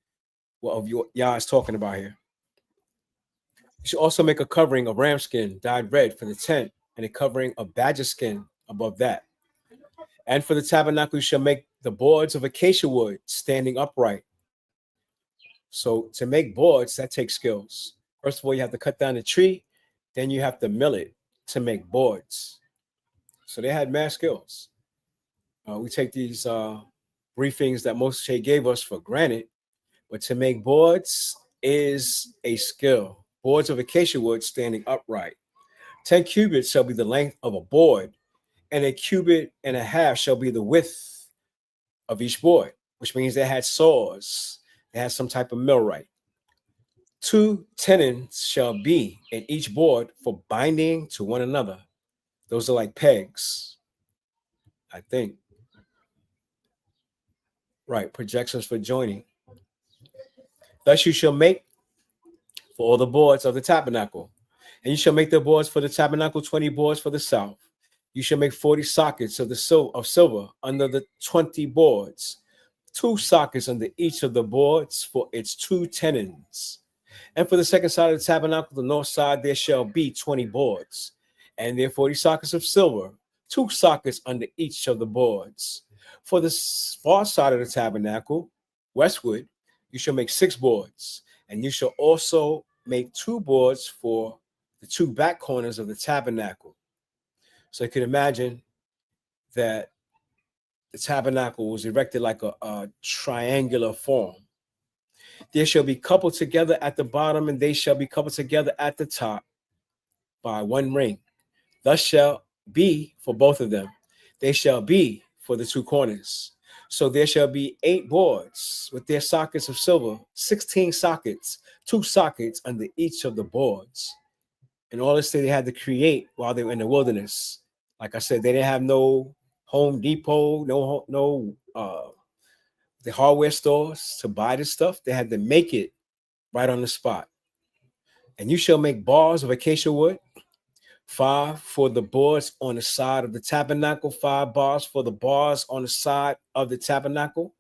of Yah is talking about here. You should also make a covering of ram skin dyed red for the tent and a covering of badger skin above that. And for the tabernacle, you shall make the boards of acacia wood standing upright. So to make boards, that takes skills. First of all, you have to cut down the tree, then you have to mill it to make boards. So they had mad skills. We take these briefings that Moshe gave us for granted, but to make boards is a skill. Boards of acacia wood standing upright. 10 cubits shall be the length of a board, and 1.5 cubits shall be the width of each board, which means they had saws. They had some type of millwright. 2 tenons shall be in each board for binding to one another. Those are like pegs, I think. Right, projections for joining. Thus you shall make for all the boards of the tabernacle. And you shall make the boards for the tabernacle 20 boards for the south. You shall make 40 sockets of silver under the 20 boards, 2 sockets under each of the boards for its 2 tenons. And for the second side of the tabernacle, the north side, there shall be 20 boards, and there 40 sockets of silver, 2 sockets under each of the boards. For the far side of the tabernacle, westward, you shall make 6 boards, and you shall also make 2 boards for the 2 back corners of the tabernacle. So you can imagine that the tabernacle was erected like a triangular form. They shall be coupled together at the bottom, and they shall be coupled together at the top by 1 ring. Thus shall be for both of them. They shall be for the 2 corners. So there shall be 8 boards with their sockets of silver, 16 sockets, 2 sockets under each of the boards. And all this they had to create while they were in the wilderness. Like I said, they didn't have no Home Depot, no the hardware stores to buy this stuff. They had to make it right on the spot. And you shall make bars of acacia wood, 5 for the boards on the side of the tabernacle, 5 bars for the bars on the side of the tabernacle,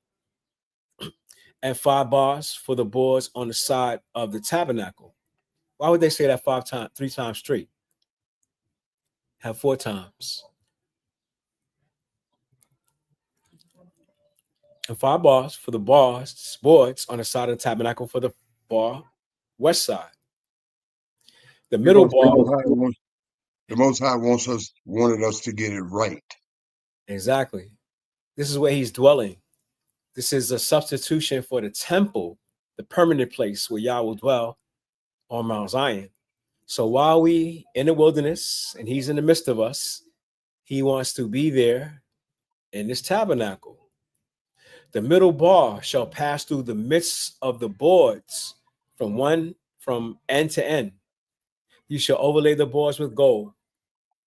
and 5 bars for the boards on the side of the tabernacle. Why would they say that 3 times straight? Have 4 times. And 5 bars for the boards on the side of the tabernacle for the bar west side. The middle bar. The Most High wanted us to get it right. Exactly. This is where he's dwelling. This is a substitution for the temple, the permanent place where Yah will dwell on Mount Zion. So while we in the wilderness and he's in the midst of us, he wants to be there in this tabernacle. The middle bar shall pass through the midst of the boards from end to end. You shall overlay the boards with gold,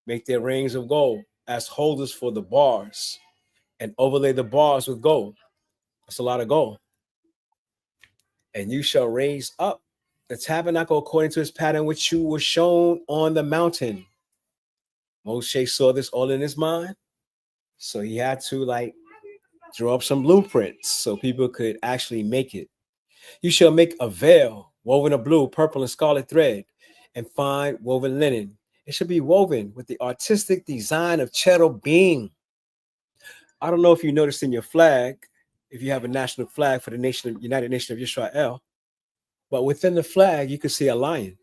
make their rings of gold as holders for the bars, and overlay the bars with gold. That's a lot of gold. And you shall raise up the tabernacle according to his pattern, which you were shown on the mountain. Moshe saw this all in his mind, so he had to draw up some blueprints so people could actually make it. You shall make a veil woven of blue, purple, and scarlet thread, and fine woven linen. It should be woven with the artistic design of cherubim. I don't know if you noticed in your flag, if you have a national flag for the United Nation of Israel, but within the flag, you could see a lion.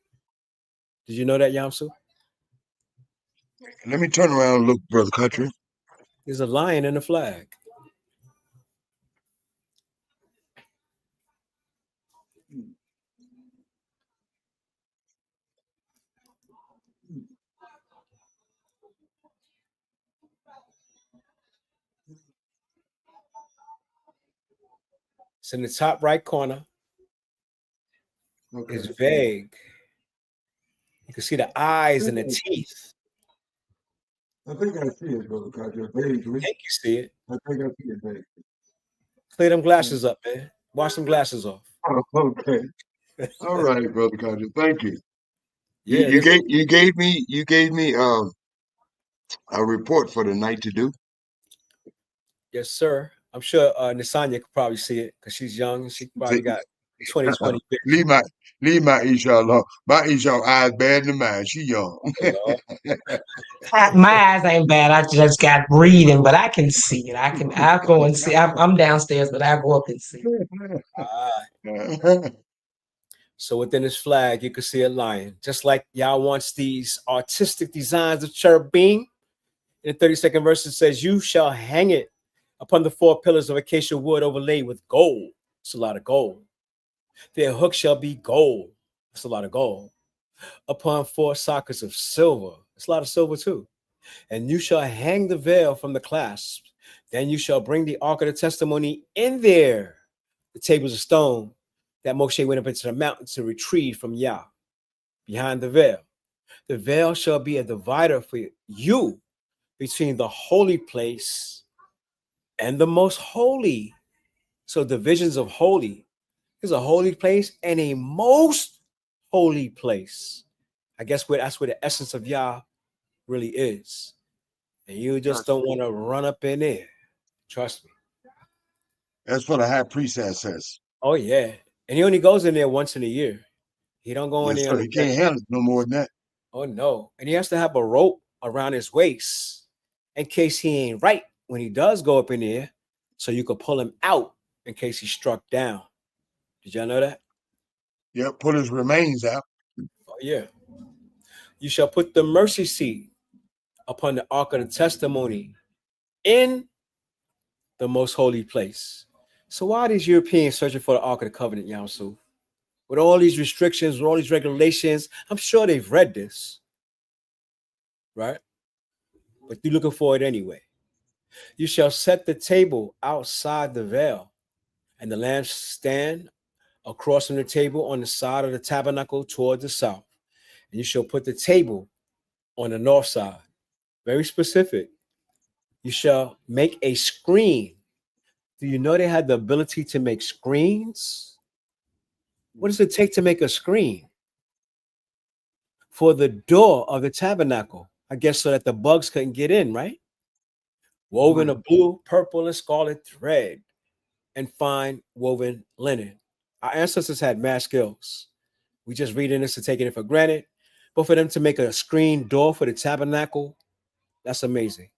Did you know that, Yamsu? Let me turn around and look, Brother Country. There's a lion in the flag. It's in the top right corner. Okay. It's vague. You can see the eyes and the teeth. I think I see it, Brother Country, vaguely. I think you see it. I think I see it vaguely. Clear them glasses up, man. Wash them glasses off. Okay. All right, Brother Carter. Thank you. Yeah, You gave me a report for the night to do. yes, sir. I'm sure Nasanya could probably see it because she's young. She probably got 20/20 leave vision. my Isha alone. My Isha eyes bad than mine. She young. Lord. My eyes ain't bad. I just got reading, but I can see it. I'll go and see. I'm downstairs, but I'll go up and see. Ah. So within this flag, you can see a lion. Just like Yah wants these artistic designs of cherubim. In the 32nd verse, it says, "You shall hang it upon the 4 pillars of acacia wood overlaid with gold." It's a lot of gold. Their hook shall be gold. That's a lot of gold. Upon 4 sockets of silver. It's a lot of silver too. And you shall hang the veil from the clasps. Then you shall bring the ark of the testimony in there. The tables of stone that Moshe went up into the mountain to retrieve from Yah behind the veil. The veil shall be a divider for you between the holy place and the most holy. So divisions of holy. There's a holy place and a most holy place. I guess that's where the essence of Yah really is. And you just don't want to run up in there. Trust me. That's what a high priest says. Oh, yeah. And he only goes in there once in a year. He don't go in there. So he can't handle it no more than that. Oh, no. And he has to have a rope around his waist in case he ain't right when he does go up in there, so you could pull him out in case he's struck down. Did y'all know that? Yeah, pull his remains out. Oh, yeah. You shall put the mercy seat upon the ark of the testimony in the most holy place. So why are these Europeans searching for the Ark of the Covenant, Yamsu? With all these restrictions, with all these regulations, I'm sure they've read this, right? But you're looking for it anyway. You shall set the table outside the veil, and the lamps stand across from the table on the side of the tabernacle toward the south. And you shall put the table on the north side. Very specific. You shall make a screen. Do you know they had the ability to make screens? What does it take to make a screen? For the door of the tabernacle, I guess so that the bugs couldn't get in, right? Woven of blue, purple, and scarlet thread and fine woven linen. Our ancestors had mad skills. We just reading this and taking it for granted. But for them to make a screen door for the tabernacle, that's amazing.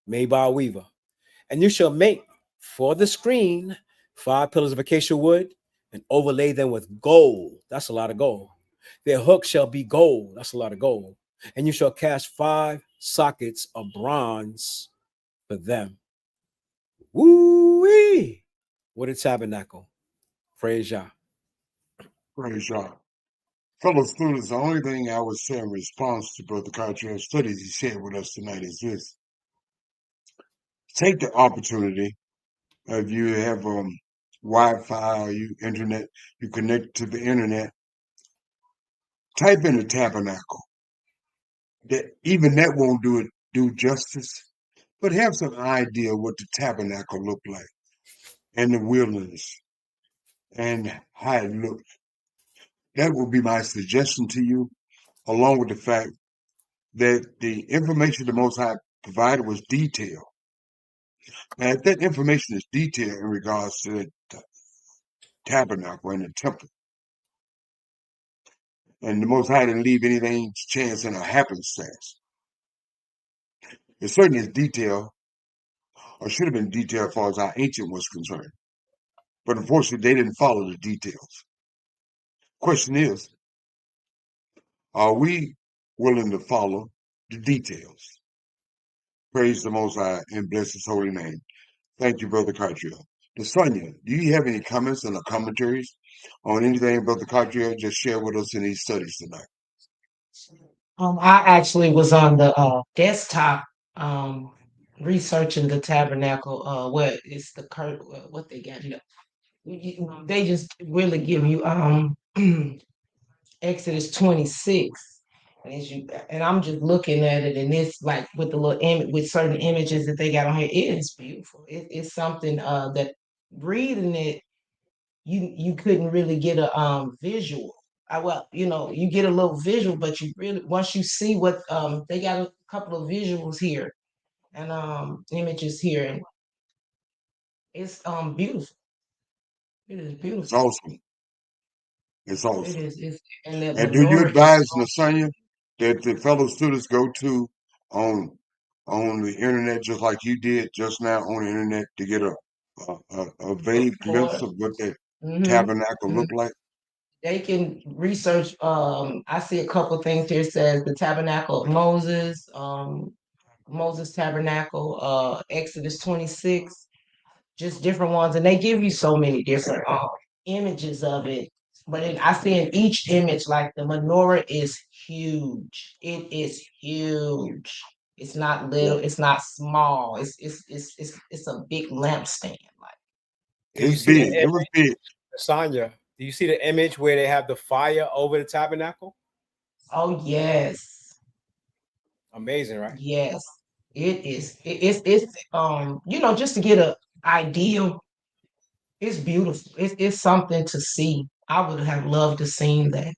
Made by a weaver. And you shall make for the screen 5 pillars of acacia wood and overlay them with gold. That's a lot of gold. Their hook shall be gold. That's a lot of gold. And you shall cast 5 sockets of bronze for them. Woo-wee! What a tabernacle. Praise Yah. Praise Yah. Fellow students, the only thing I would say in response to Brother Carter's studies he shared with us tonight is this. Take the opportunity, if you have Wi-Fi or internet, you connect to the internet, type in the tabernacle. Even that won't do justice, but have some idea what the tabernacle looked like and the wilderness and how it looked. That would be my suggestion to you, along with the fact that the information the Most High provided was detailed. And if that information is detailed in regards to the tabernacle and the temple, and the Most High didn't leave anything to chance and a happenstance, it certainly is detailed, or should have been detailed as far as our ancient was concerned. But unfortunately, they didn't follow the details. Question is, are we willing to follow the details? Praise the Most High and bless His holy name. Thank you, Brother Cartriel. Sonia, do you have any comments and commentaries on anything Brother Cartriel just shared with us in these studies tonight? I actually was on the desktop researching the tabernacle. What is the what they got? They just really give you Exodus 26. And I'm just looking at it, and it's like with the little image, with certain images that they got on here. It is beautiful. It's something that reading it, you couldn't really get a visual. Well, you get a little visual, but you really once you see what they got a couple of visuals here and images here, and it's beautiful. It is It's beautiful. awesome. It's It awesome. is. It's and the And do you menorah is advise Nasanya that the fellow students go to on the internet just like you did just now on the internet to get a vague glimpse for. of what that Hmm. tabernacle looked like? They can research. I see a couple things here. It says the Tabernacle of Moses, Moses Tabernacle, Exodus 26, just different ones, and they give you so many different images of it. But I see in each image, like the menorah is huge. It is huge. It's not Yeah. little. It's not small. It's a big lampstand. Like, Do you It's see the big. It image, was big. Sonya? Do you see the image where they have the fire over the tabernacle? oh yes, Amazing, right? yes. It is. It's just to get a idea. It's beautiful. It's something to see. I would have loved to seen that.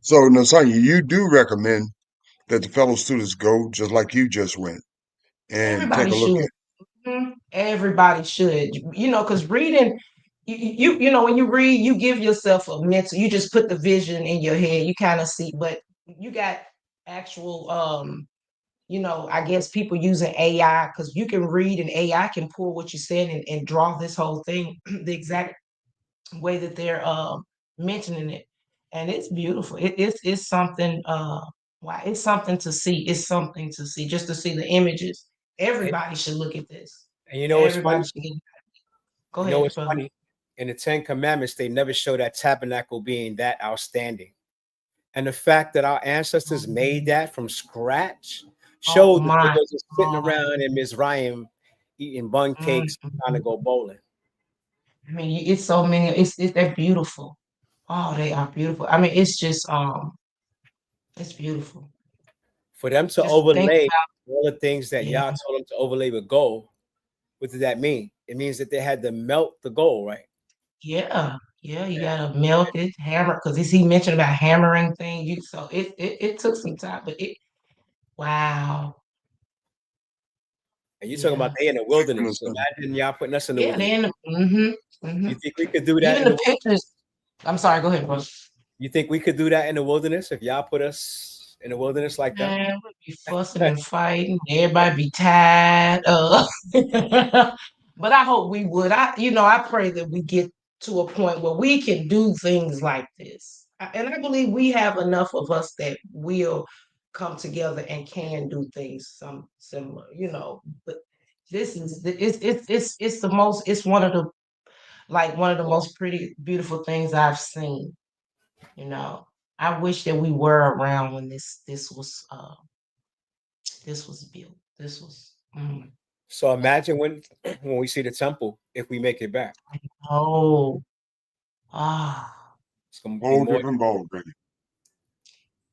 So Nasanya, you do recommend that the fellow students go just like you just went and take Everybody a look should. at. Everybody should. Because reading, when you read, you give yourself a mental. You just put the vision in your head. You kind of see, but you got actual. I guess people using AI because you can read and AI can pull what you said and draw this whole thing the exact way that they're mentioning it, and it's beautiful. It's something. Wow, it's something to see. It's something to see just to see the images. And, Everybody should look at this. and you know what's Everybody funny? should get. Go You know ahead, what's brother. funny? In the Ten Commandments, they never show that tabernacle being that outstanding. And the fact that our ancestors made that from scratch Oh showed that they my wasn't sitting God. around in Mizraim eating bun cakes and trying to go bowling. I mean, it's so many. They're beautiful. Oh, they are beautiful. I mean, it's just it's beautiful. For them to Just think overlay about all the things that yeah, Yah told them to overlay with gold, what did that mean? It means that they had to melt the gold, right? yeah, yeah. You gotta melt it, hammer, because he mentioned about hammering things. So it took some time, but wow, And you're talking about yeah, they in the Thank you, wilderness. Nasanya. Imagine Yah putting us in the yeah. wilderness. Then You think we could do that even in the the pictures. I'm sorry. Go ahead, bro. You think we could do that in the wilderness if Yah put us in the wilderness like that? Man, we be fussing and fighting. Everybody be tired. But I hope we would. I pray that we get to a point where we can do things like this. And I believe we have enough of us that will come together and can do things some similar. But this is it's the most. It's one of the most pretty beautiful things I've seen. You know, I wish that we were around when this was built. This was So imagine when we see the temple, if we make it back, oh ah it's gonna be Whole more. different ball game.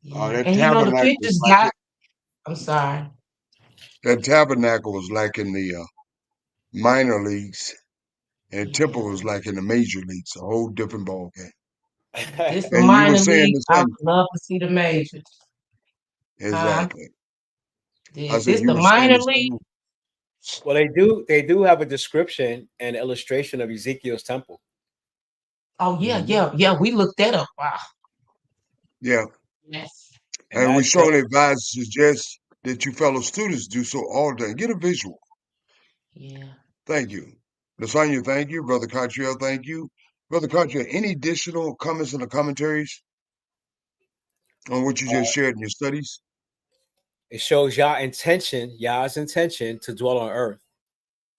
yeah. That And the tabernacle was pictures like got I'm sorry. that tabernacle was like in the minor leagues, and the temple Yeah. was like in the major leagues. A whole different ball game. This the And you were minor saying league. the I same. would love to see the majors. Huh? Exactly. I Is said this you the were saying minor the league? same. Well, they do have a description and illustration of Ezekiel's temple. Oh yeah, Mhm. yeah. We looked that up. Wow. Yeah. Yes. And And we that temple, strongly advise suggest that you fellow students do so all day. Get a visual. Yeah. Thank you. Lasagna, thank you. Brother Cottrell, thank you. Brother Cottrell, any additional comments in the commentaries on what you just shared in your studies? it shows Yah's intention to dwell on earth,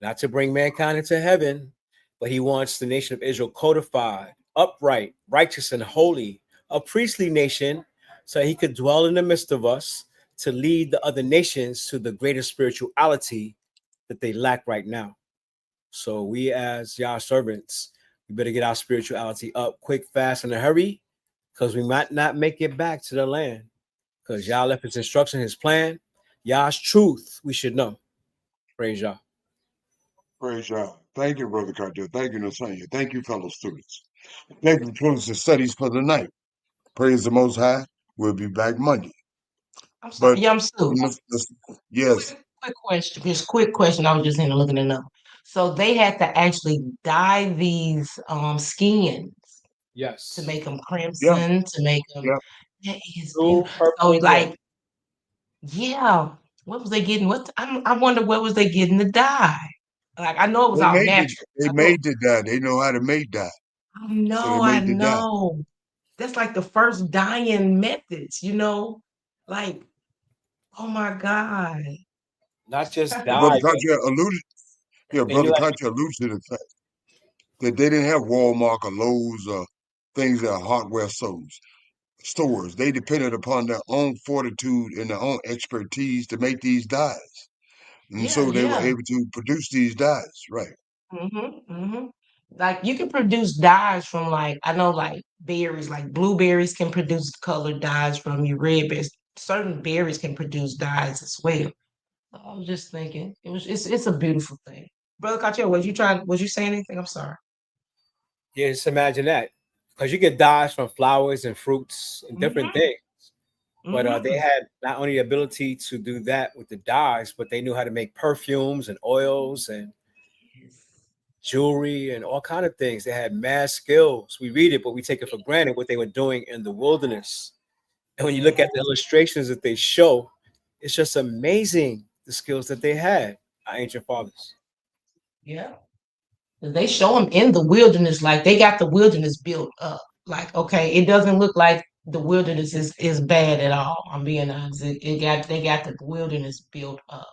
not to bring mankind into heaven, but he wants the nation of Israel codified, upright, righteous, and holy, a priestly nation, so he could dwell in the midst of us to lead the other nations to the greater spirituality that they lack right now. So we as Yah servants, we better get our spirituality up quick, fast, in a hurry, because we might not make it back to the land. Because Yah left his instruction, his plan, Yah's truth, we should know. Praise Yah. Praise God. Thank you, Brother Carter. Thank you, Nasanya. Thank you, fellow students. Thank you for closing studies for the night. Praise the Most High. We'll be back Monday. I'm sorry. But Yeah, I'm Sue. yes, Quick question. Just quick question. I was just in there looking it up. So they had to actually dye these skins Yes. to make them yeah, crimson, to make them. yeah. That is Blue, beautiful. So purple, and red. like, yeah. What was they getting? I wonder what was they getting to dye? Like I know it was They all made it. natural. They I know. made the dye. They know how to make dye, I so they know. I made the dye. know. That's like the first dyeing methods. Like oh my god. Not just And Brother dye, but Carter alluded. Yeah, they knew Brother how to. Carter alluded to the fact that they didn't have Walmart or Lowe's or things that are hardware stores. They depended upon their own fortitude and their own expertise to make these dyes. And Yeah, so they were yeah. able to produce these dyes, right? Mm-hmm. Like you can produce dyes from like I know like berries, like blueberries can produce colored dyes from you, red berries. Certain berries can produce dyes as well. So I was just thinking it's a beautiful thing. Brother Cartel, was you saying anything? I'm sorry. Yeah, just imagine that. Because you get dyes from flowers and fruits and different Mm-hmm. things. But they Mm-hmm. had not only the ability to do that with the dyes, but they knew how to make perfumes and oils and jewelry and all kind of things. They had mad skills. We read it, but we take it for granted what they were doing in the wilderness. And when you look Yeah, at the illustrations that they show, it's just amazing the skills that they had, our ancient fathers. yeah. They show them in the wilderness, like they got the wilderness built up. Like, okay, it doesn't look like the wilderness is bad at all. I'm being honest. They got the wilderness built up.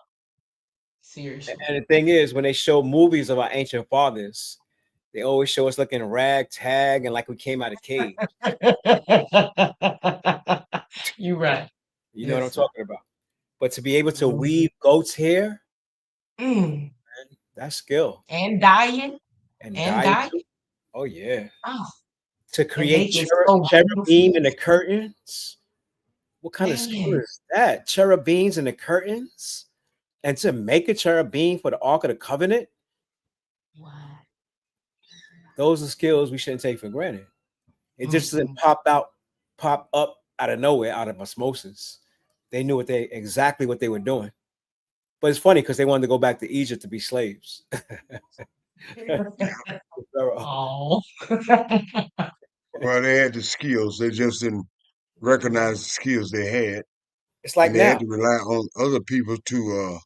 Seriously. And the thing is, when they show movies of our ancient fathers, they always show us looking ragtag and like we came out of cave. You're right. You know what I'm Yes, sir. talking about. But to be able to Mhm. weave goat's hair, Mm. that's skill. And diet. And And dye diet. too. Oh yeah. Oh, To and create make it so beautiful. cherubim in the curtains. What kind of skill Man. is that? Cherubims in the curtains? And to make a cherubim for the Ark of the Covenant, Wow. those are skills we shouldn't take for granted. It just doesn't Mm-mm. pop up out of nowhere, out of osmosis. They knew exactly what they were doing. But it's funny because they wanted to go back to Egypt to be slaves. Oh. Well, they had the skills. They just didn't recognize the skills they had, It's like and they had now. to rely on other people to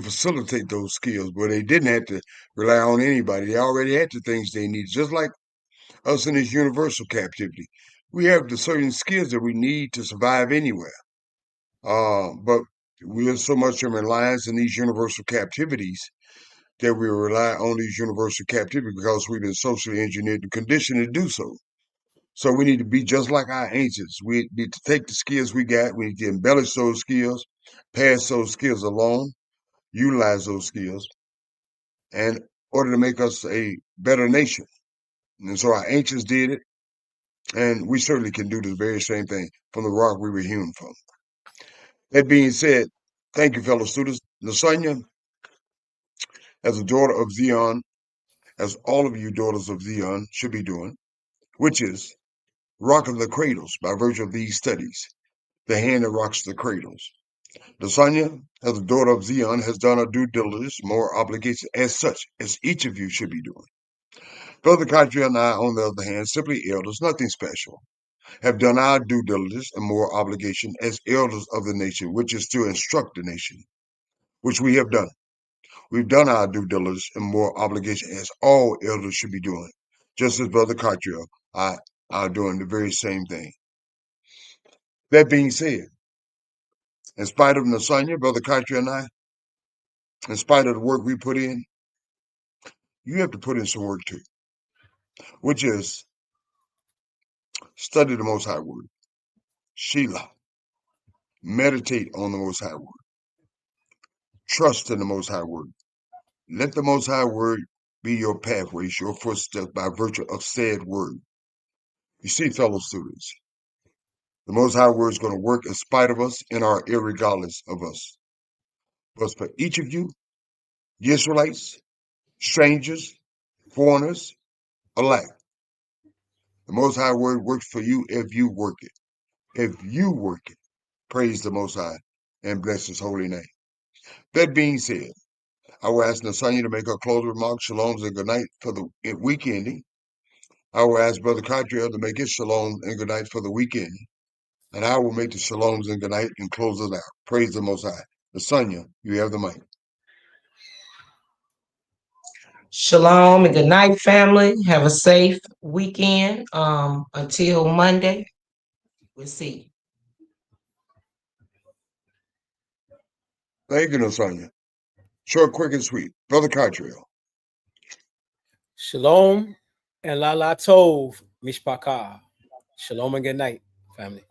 facilitate those skills. But they didn't have to rely on anybody. They already had the things they needed, just like us in this universal captivity. We have the certain skills that we need to survive anywhere. But we are so much in reliance in these universal captivities that we rely on these universal captivities because we've been socially engineered and conditioned to do so. So we need to be just like our ancients. We need to take the skills we got, we need to embellish those skills, pass those skills along, utilize those skills in order to make us a better nation. And so our ancients did it, and we certainly can do the very same thing from the rock we were hewn from. That being said, thank you, fellow students. Lasagna, as a daughter of Zion, as all of you daughters of Zion should be doing, which is rocking the cradles by virtue of these studies, the hand that rocks the cradles. Lasagna, as a daughter of Zion, has done her due diligence, more obligation as such, as each of you should be doing. Brother Kadri and I, on the other hand, simply elders, nothing special, have done our due diligence and more obligation as elders of the nation, which is to instruct the nation, which we have done. We've done our due diligence and more obligation as all elders should be doing, just as Brother Cottrell are doing the very same thing. That being said, in spite of Nasanya, Brother Cottrell and I, in spite of the work we put in, you have to put in some work too, which is study the Most High Word, Sheila, meditate on the Most High Word, trust in the Most High Word. Let the Most High Word be your pathways, your footsteps by virtue of said word. You see, fellow students, the Most High Word is going to work in spite of us and our irregardless of us. But for each of you, the Israelites, strangers, foreigners alike. The Most High word works for you if you work it. If you work it, praise the Most High and bless His holy name. That being said, I will ask Nasanya to make her closing remarks, shalom and good night for the week ending. I will ask Brother Cottrell to make his shalom and good night for the week ending. And I will make the shaloms and good night and close it out. Praise the Most High. Nasanya, you have the mic. Shalom and good night, family. Have a safe weekend. Until Monday, we'll see. Thank you, Nasanya. Short, quick, and sweet. Brother Cottrell. Shalom and Lala Tov, Mishpaka. Shalom and good night, family.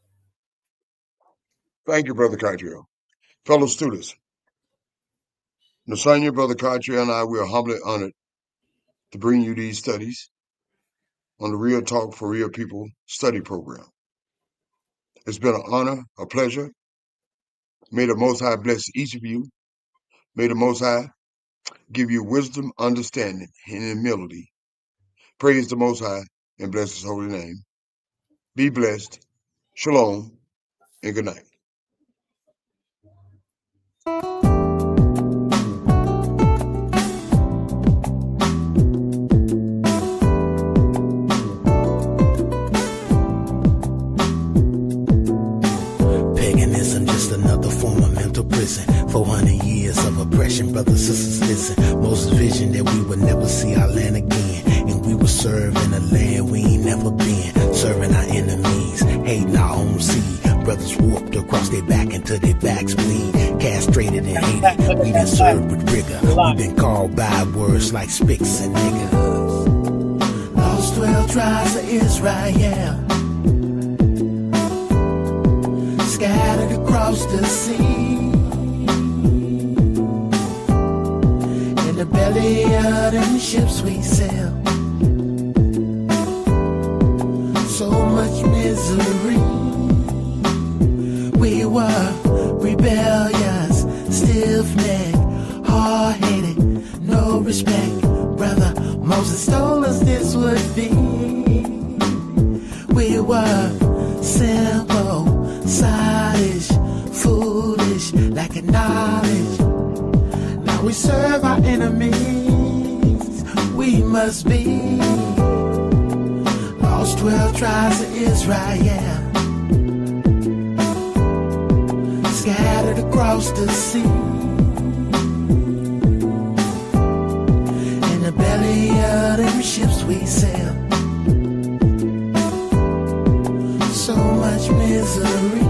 Thank you, Brother Cottrell. Fellow students, Nasanya, Brother Cottrell, and I, we are humbly honored to bring you these studies on the Real Talk for Real People study program. It's been an honor, a pleasure. May the Most High bless each of you. May the Most High give you wisdom, understanding, and humility. Praise the Most High and bless His holy name. Be blessed. Shalom and good night. Paganism, just another form of mental prison. 400 years of oppression, brothers, sisters, listen. Moses' vision that we would never see our land again. And we would serve in a land we ain't never been. Serving our enemies, hating our own seed. Brothers whooped across their back until their backs bleed. Castrated and hated, we done served with rigor. We been called by words like spicks and niggas. Lost 12 tribes of Israel, scattered across the sea. In the belly of them ships we sail, so much misery. We were rebellious, stiff-necked, hard-headed, no respect. Brother Moses told us this would be. We were simple, childish, foolish, lacking knowledge. Now we serve our enemies. We must be lost 12 tribes of Israel, scattered across the sea. In the belly of them ships we sail, so much misery.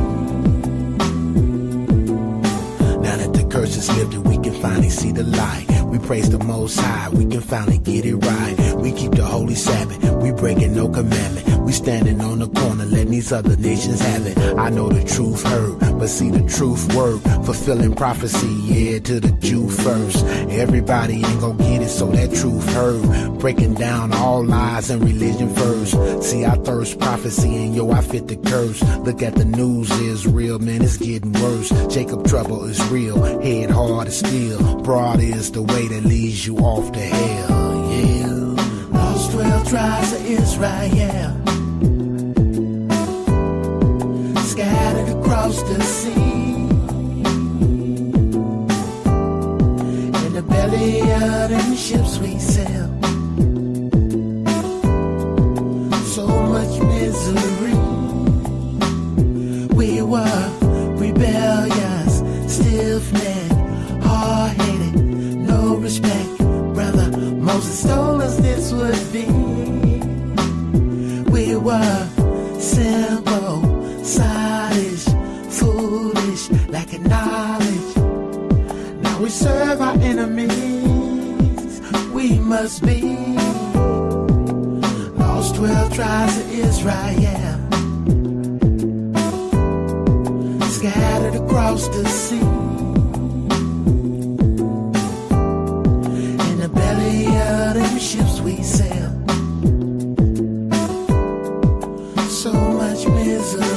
Now that the curse is lifted, we can finally see the light. We praise the Most High, we can finally get it right. We keep the holy Sabbath, we breaking no commandment. We standing on the corner, letting these other nations have it. I know the truth hurt, but see the truth work. Fulfilling prophecy, yeah, to the Jew first. Everybody ain't gon' get it, so that truth hurt. Breaking down all lies and religion first. See, I thirst prophecy, and yo, I fit the curse. Look at the news, is real, man, it's getting worse. Jacob trouble is real, head hard as steel. Broad is the way that leads you off to hell, yeah. Lost 12 tribes of Israel, scattered across the sea. In the belly of them ships we sail, so much misery. We were rebellious, stiff-necked, hard-headed, no respect. Brother Moses told us this would be. We were simple, childish, foolish, lacking knowledge. Now we serve our enemies. We must be lost 12 tribes of Israel, scattered across the sea. In the belly of them ships we sail, so much misery.